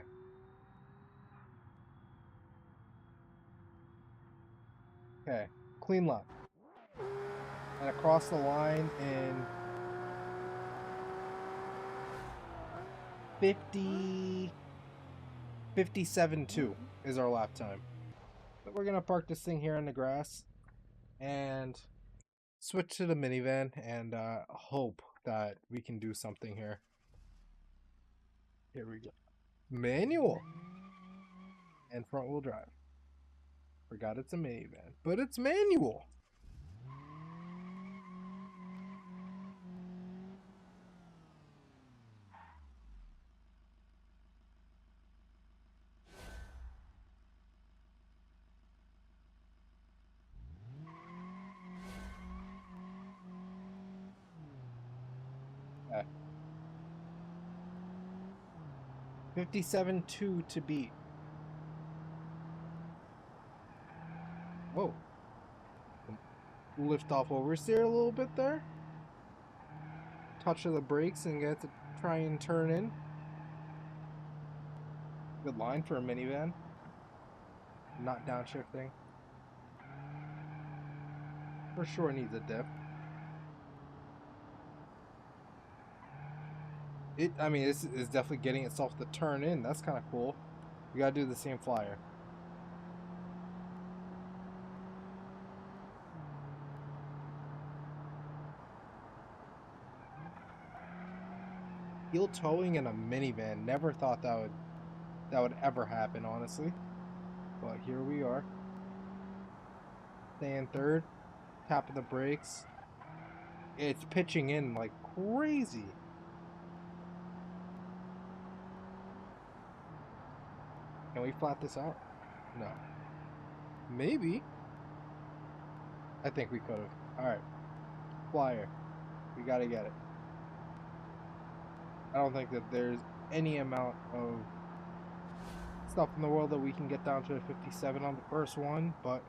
Okay. Clean lap. And across the line in 57.2 is our lap time. But we're gonna park this thing here on the grass and switch to the minivan and hope that we can do something here. Here we go. Manual and front wheel drive. Forgot it's a minivan, but it's manual. Okay. 57.2 to beat. Whoa. Lift off oversteer a little bit there. Touch of the brakes and get to try and turn in. Good line for a minivan. Not downshifting. For sure needs a dip. I mean, this is definitely getting itself to turn in. That's kind of cool. We gotta do the same flyer. Heel towing in a minivan. Never thought that would ever happen, honestly. But here we are. Staying third. Tapping the brakes. It's pitching in like crazy. Can we flat this out? No. Maybe. I think we could have. Alright. Flyer. We gotta get it. I don't think that there's any amount of stuff in the world that we can get down to a 57 on the first one, but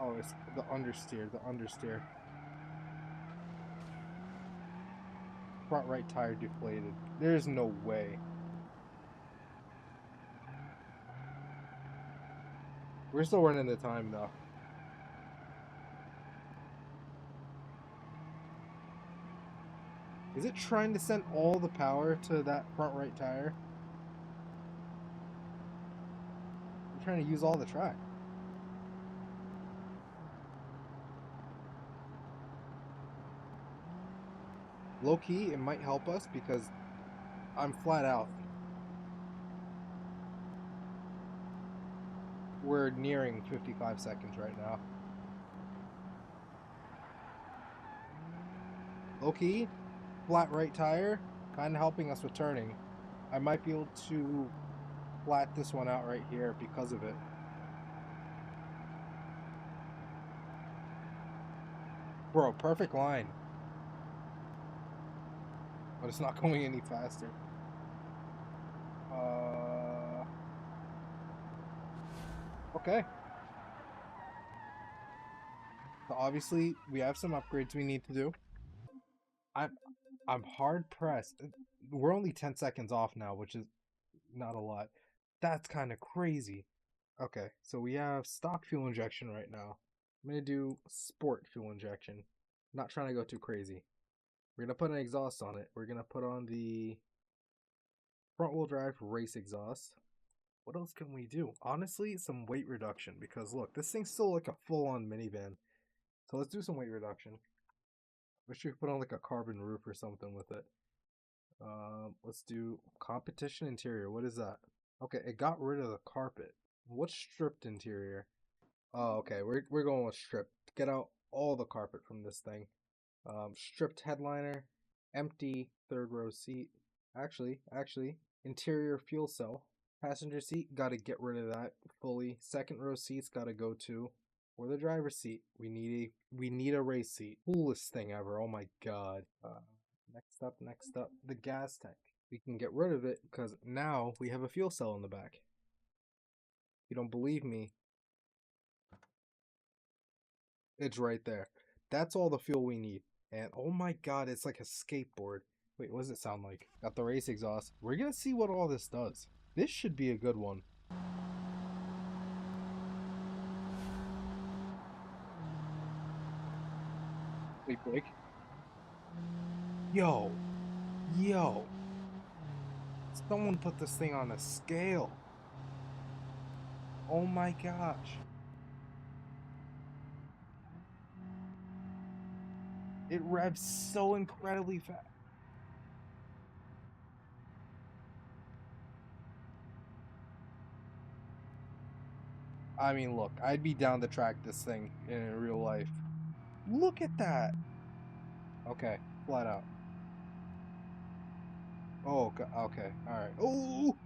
oh, it's the understeer, front right tire deflated. There's no way. We're still running the time though. Is it trying to send all the power to that front right tire? I'm trying to use all the track. Low key, it might help us because I'm flat out. We're nearing 55 seconds right now. Low key, flat right tire, kind of helping us with turning. I might be able to flat this one out right here because of it. Bro, perfect line. But it's not going any faster. Okay. So obviously, we have some upgrades we need to do. I'm hard pressed. We're only 10 seconds off now, which is not a lot. That's kind of crazy. Okay, so we have stock fuel injection right now. I'm gonna do sport fuel injection. Not trying to go too crazy. We're gonna put an exhaust on it. We're gonna put on the front wheel drive race exhaust. What else can we do? Honestly, some weight reduction, because look, this thing's still like a full-on minivan. So let's do some weight reduction. Wish we could put on like a carbon roof or something with it. Let's do competition interior. What is that? Okay, it got rid of the carpet. What's stripped interior? Oh, okay, we're going with stripped. Get out all the carpet from this thing. Stripped headliner, empty third row seat. Actually, interior fuel cell. Passenger seat, gotta get rid of that fully. Second row seats gotta go too. For the driver's seat, we need a race seat. Coolest thing ever. Oh my god. Next up, the gas tank. We can get rid of it because now we have a fuel cell in the back. If you don't believe me, it's right there. That's all the fuel we need. And oh my god, it's like a skateboard. Wait, what does it sound like? Got the race exhaust. We're gonna see what all this does. This should be a good one. Wait, brake. Yo. Someone put this thing on a scale. Oh my gosh. It revs so incredibly fast. I mean, look, I'd be down to track this thing in real life. Look at that. Okay, flat out. Oh, okay, alright. Oh!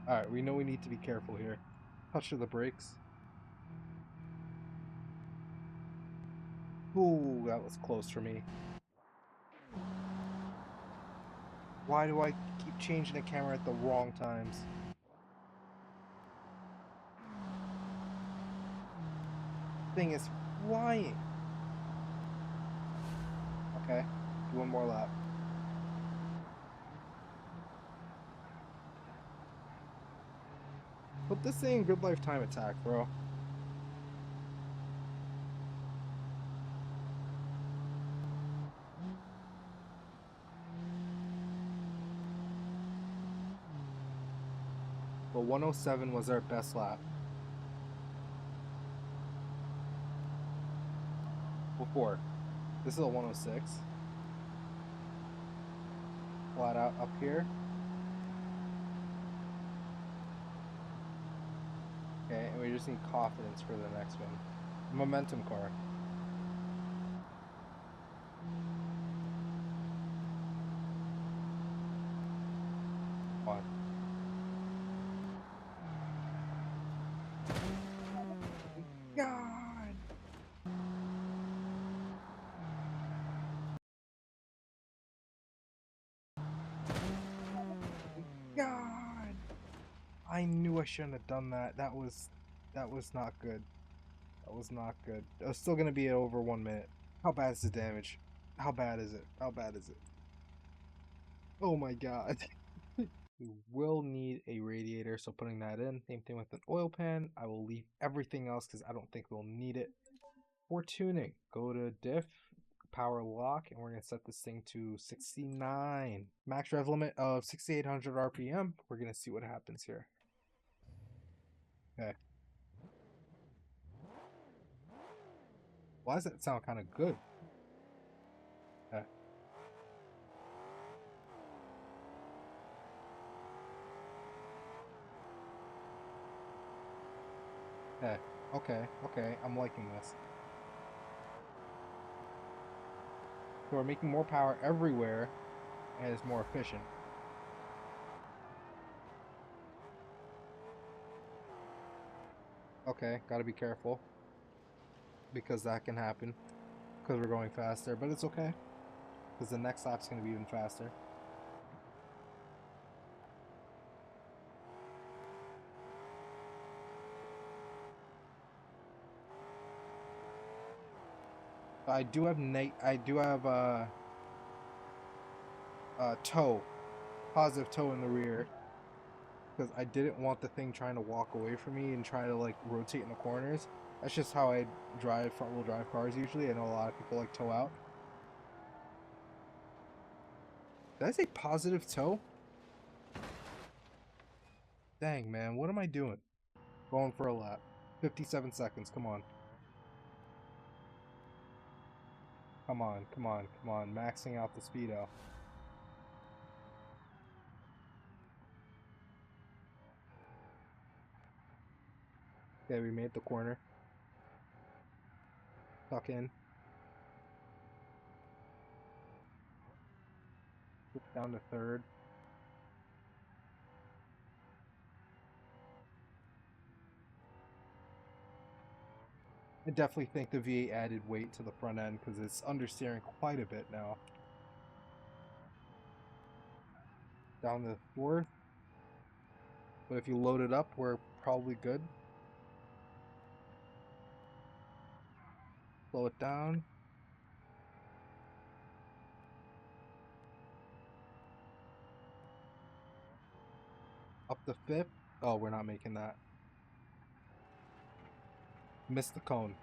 Alright, we know we need to be careful here. Touch of the brakes. Ooh, that was close for me. Why do I keep changing the camera at the wrong times? Thing is flying. Okay, do one more lap. Put this thing in good lifetime attack, bro. But 107 was our best lap. Before. This is a 106. Flat out up here. Okay, and we just need confidence for the next one. Momentum car. Come on. God! God! I knew I shouldn't have done that. That was not good. That was not good. It was still gonna be over 1 minute. How bad is the damage? How bad is it? How bad is it? Oh my god. We will need a radiator, so putting that in. Same thing with an oil pan. I will leave everything else because I don't think we'll need it. For tuning, go to diff, power lock, and we're going to set this thing to 69. Max rev limit of 6,800 RPM. We're going to see what happens here. Okay. Why does that sound kind of good? Okay. Okay, I'm liking this. So we're making more power everywhere, and it's more efficient. Okay, gotta be careful, because that can happen, because we're going faster, but it's okay, because the next lap's gonna be even faster. I do have toe, positive toe in the rear, because I didn't want the thing trying to walk away from me and try to like rotate in the corners. That's just how I drive front-wheel drive cars usually. I know a lot of people like toe out. Did I say positive toe? Dang, man, what am I doing? Going for a lap. 57 seconds, come on. Come on, come on, come on. Maxing out the speedo. Okay, we made the corner. Tuck in. Put down to third. I definitely think the V8 added weight to the front end because it's understeering quite a bit now. Down to fourth. But if you load it up, we're probably good. Slow it down. Up to fifth. Oh, we're not making that. Missed the cone.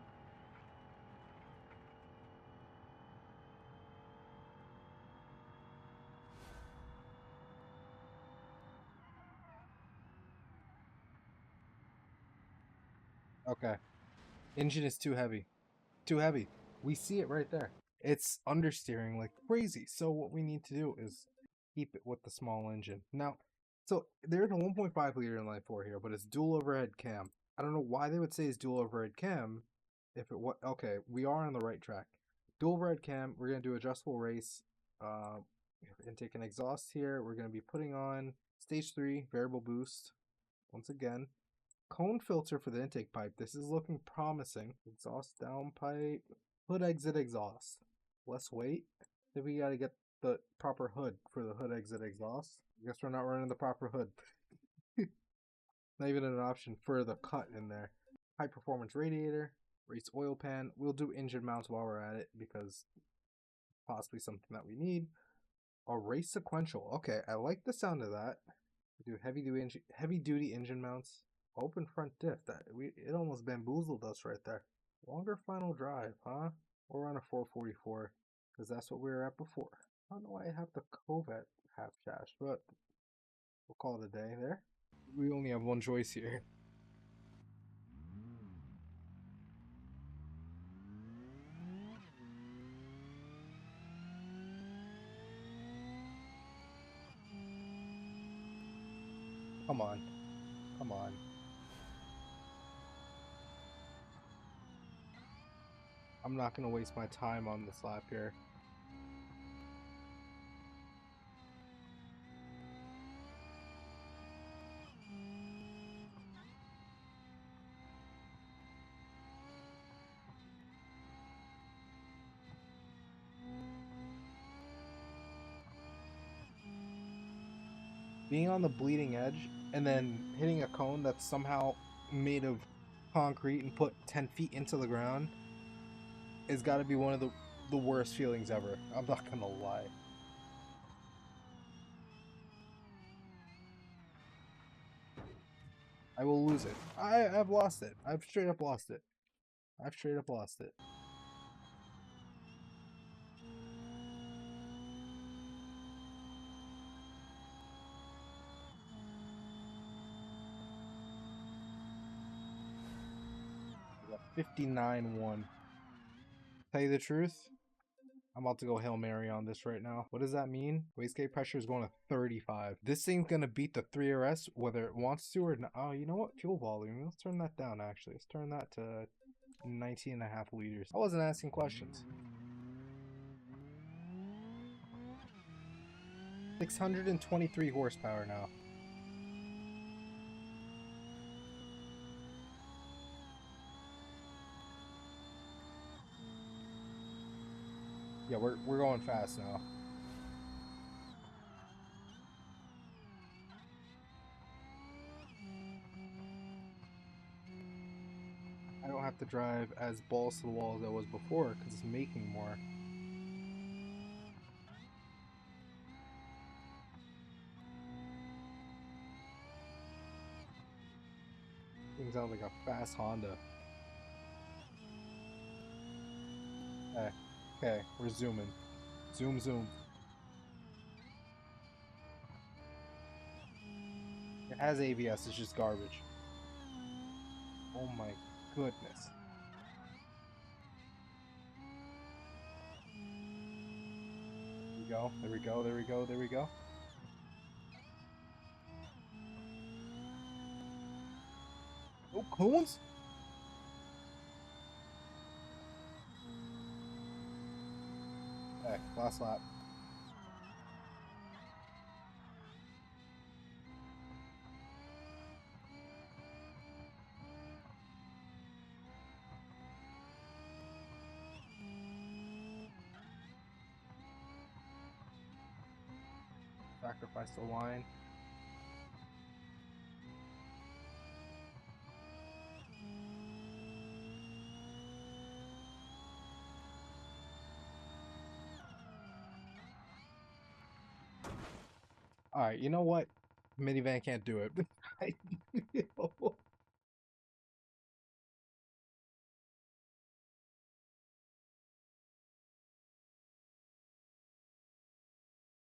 Okay. Engine is too heavy. Too heavy. We see it right there. It's understeering like crazy. So what we need to do is keep it with the small engine. Now, so there's a 1.5 liter inline four here, but it's dual overhead cam. I don't know why they would say it's dual overhead cam. If it was okay, we are on the right track. Dual overhead cam. We're gonna do adjustable race. Intake and exhaust here. We're gonna be putting on stage 3 variable boost. Once again, cone filter for the intake pipe. This is looking promising. Exhaust downpipe. Hood exit exhaust. Less weight. Then we gotta get the proper hood for the hood exit exhaust. I guess we're not running the proper hood. Not even an option for the cut in there. High performance radiator. Race oil pan. We'll do engine mounts while we're at it because possibly something that we need. A race sequential. Okay, I like the sound of that. We do heavy duty engine mounts. Open front diff. It almost bamboozled us right there. Longer final drive, huh? Or on a 444, because that's what we were at before. I don't know why I have the Corvette half dash, but we'll call it a day there. We only have one choice here. Come on. Come on. I'm not going to waste my time on this lap here. Being on the bleeding edge and then hitting a cone that's somehow made of concrete and put 10 feet into the ground has got to be one of the worst feelings ever. I'm not going to lie. I will lose it. I've lost it. I've straight up lost it. I've straight up lost it. I got 59-1. Tell you the truth, I'm about to go Hail Mary on this right now. What does that mean? Wastegate pressure is going to 35. This thing's going to beat the 3RS whether it wants to or not. Oh, you know what? Fuel volume. Let's turn that down, actually. Let's turn that to 19.5 liters. I wasn't asking questions. 623 horsepower now. Yeah, we're going fast now. I don't have to drive as balls to the wall as I was before because it's making more. Things sound like a fast Honda. Okay, we're zooming. Zoom, zoom. It has ABS, it's just garbage. Oh my goodness. There we go, there we go, there we go, there we go. Oh, cones? Okay, last lap. Sacrifice the line. Alright, you know what? Minivan can't do it.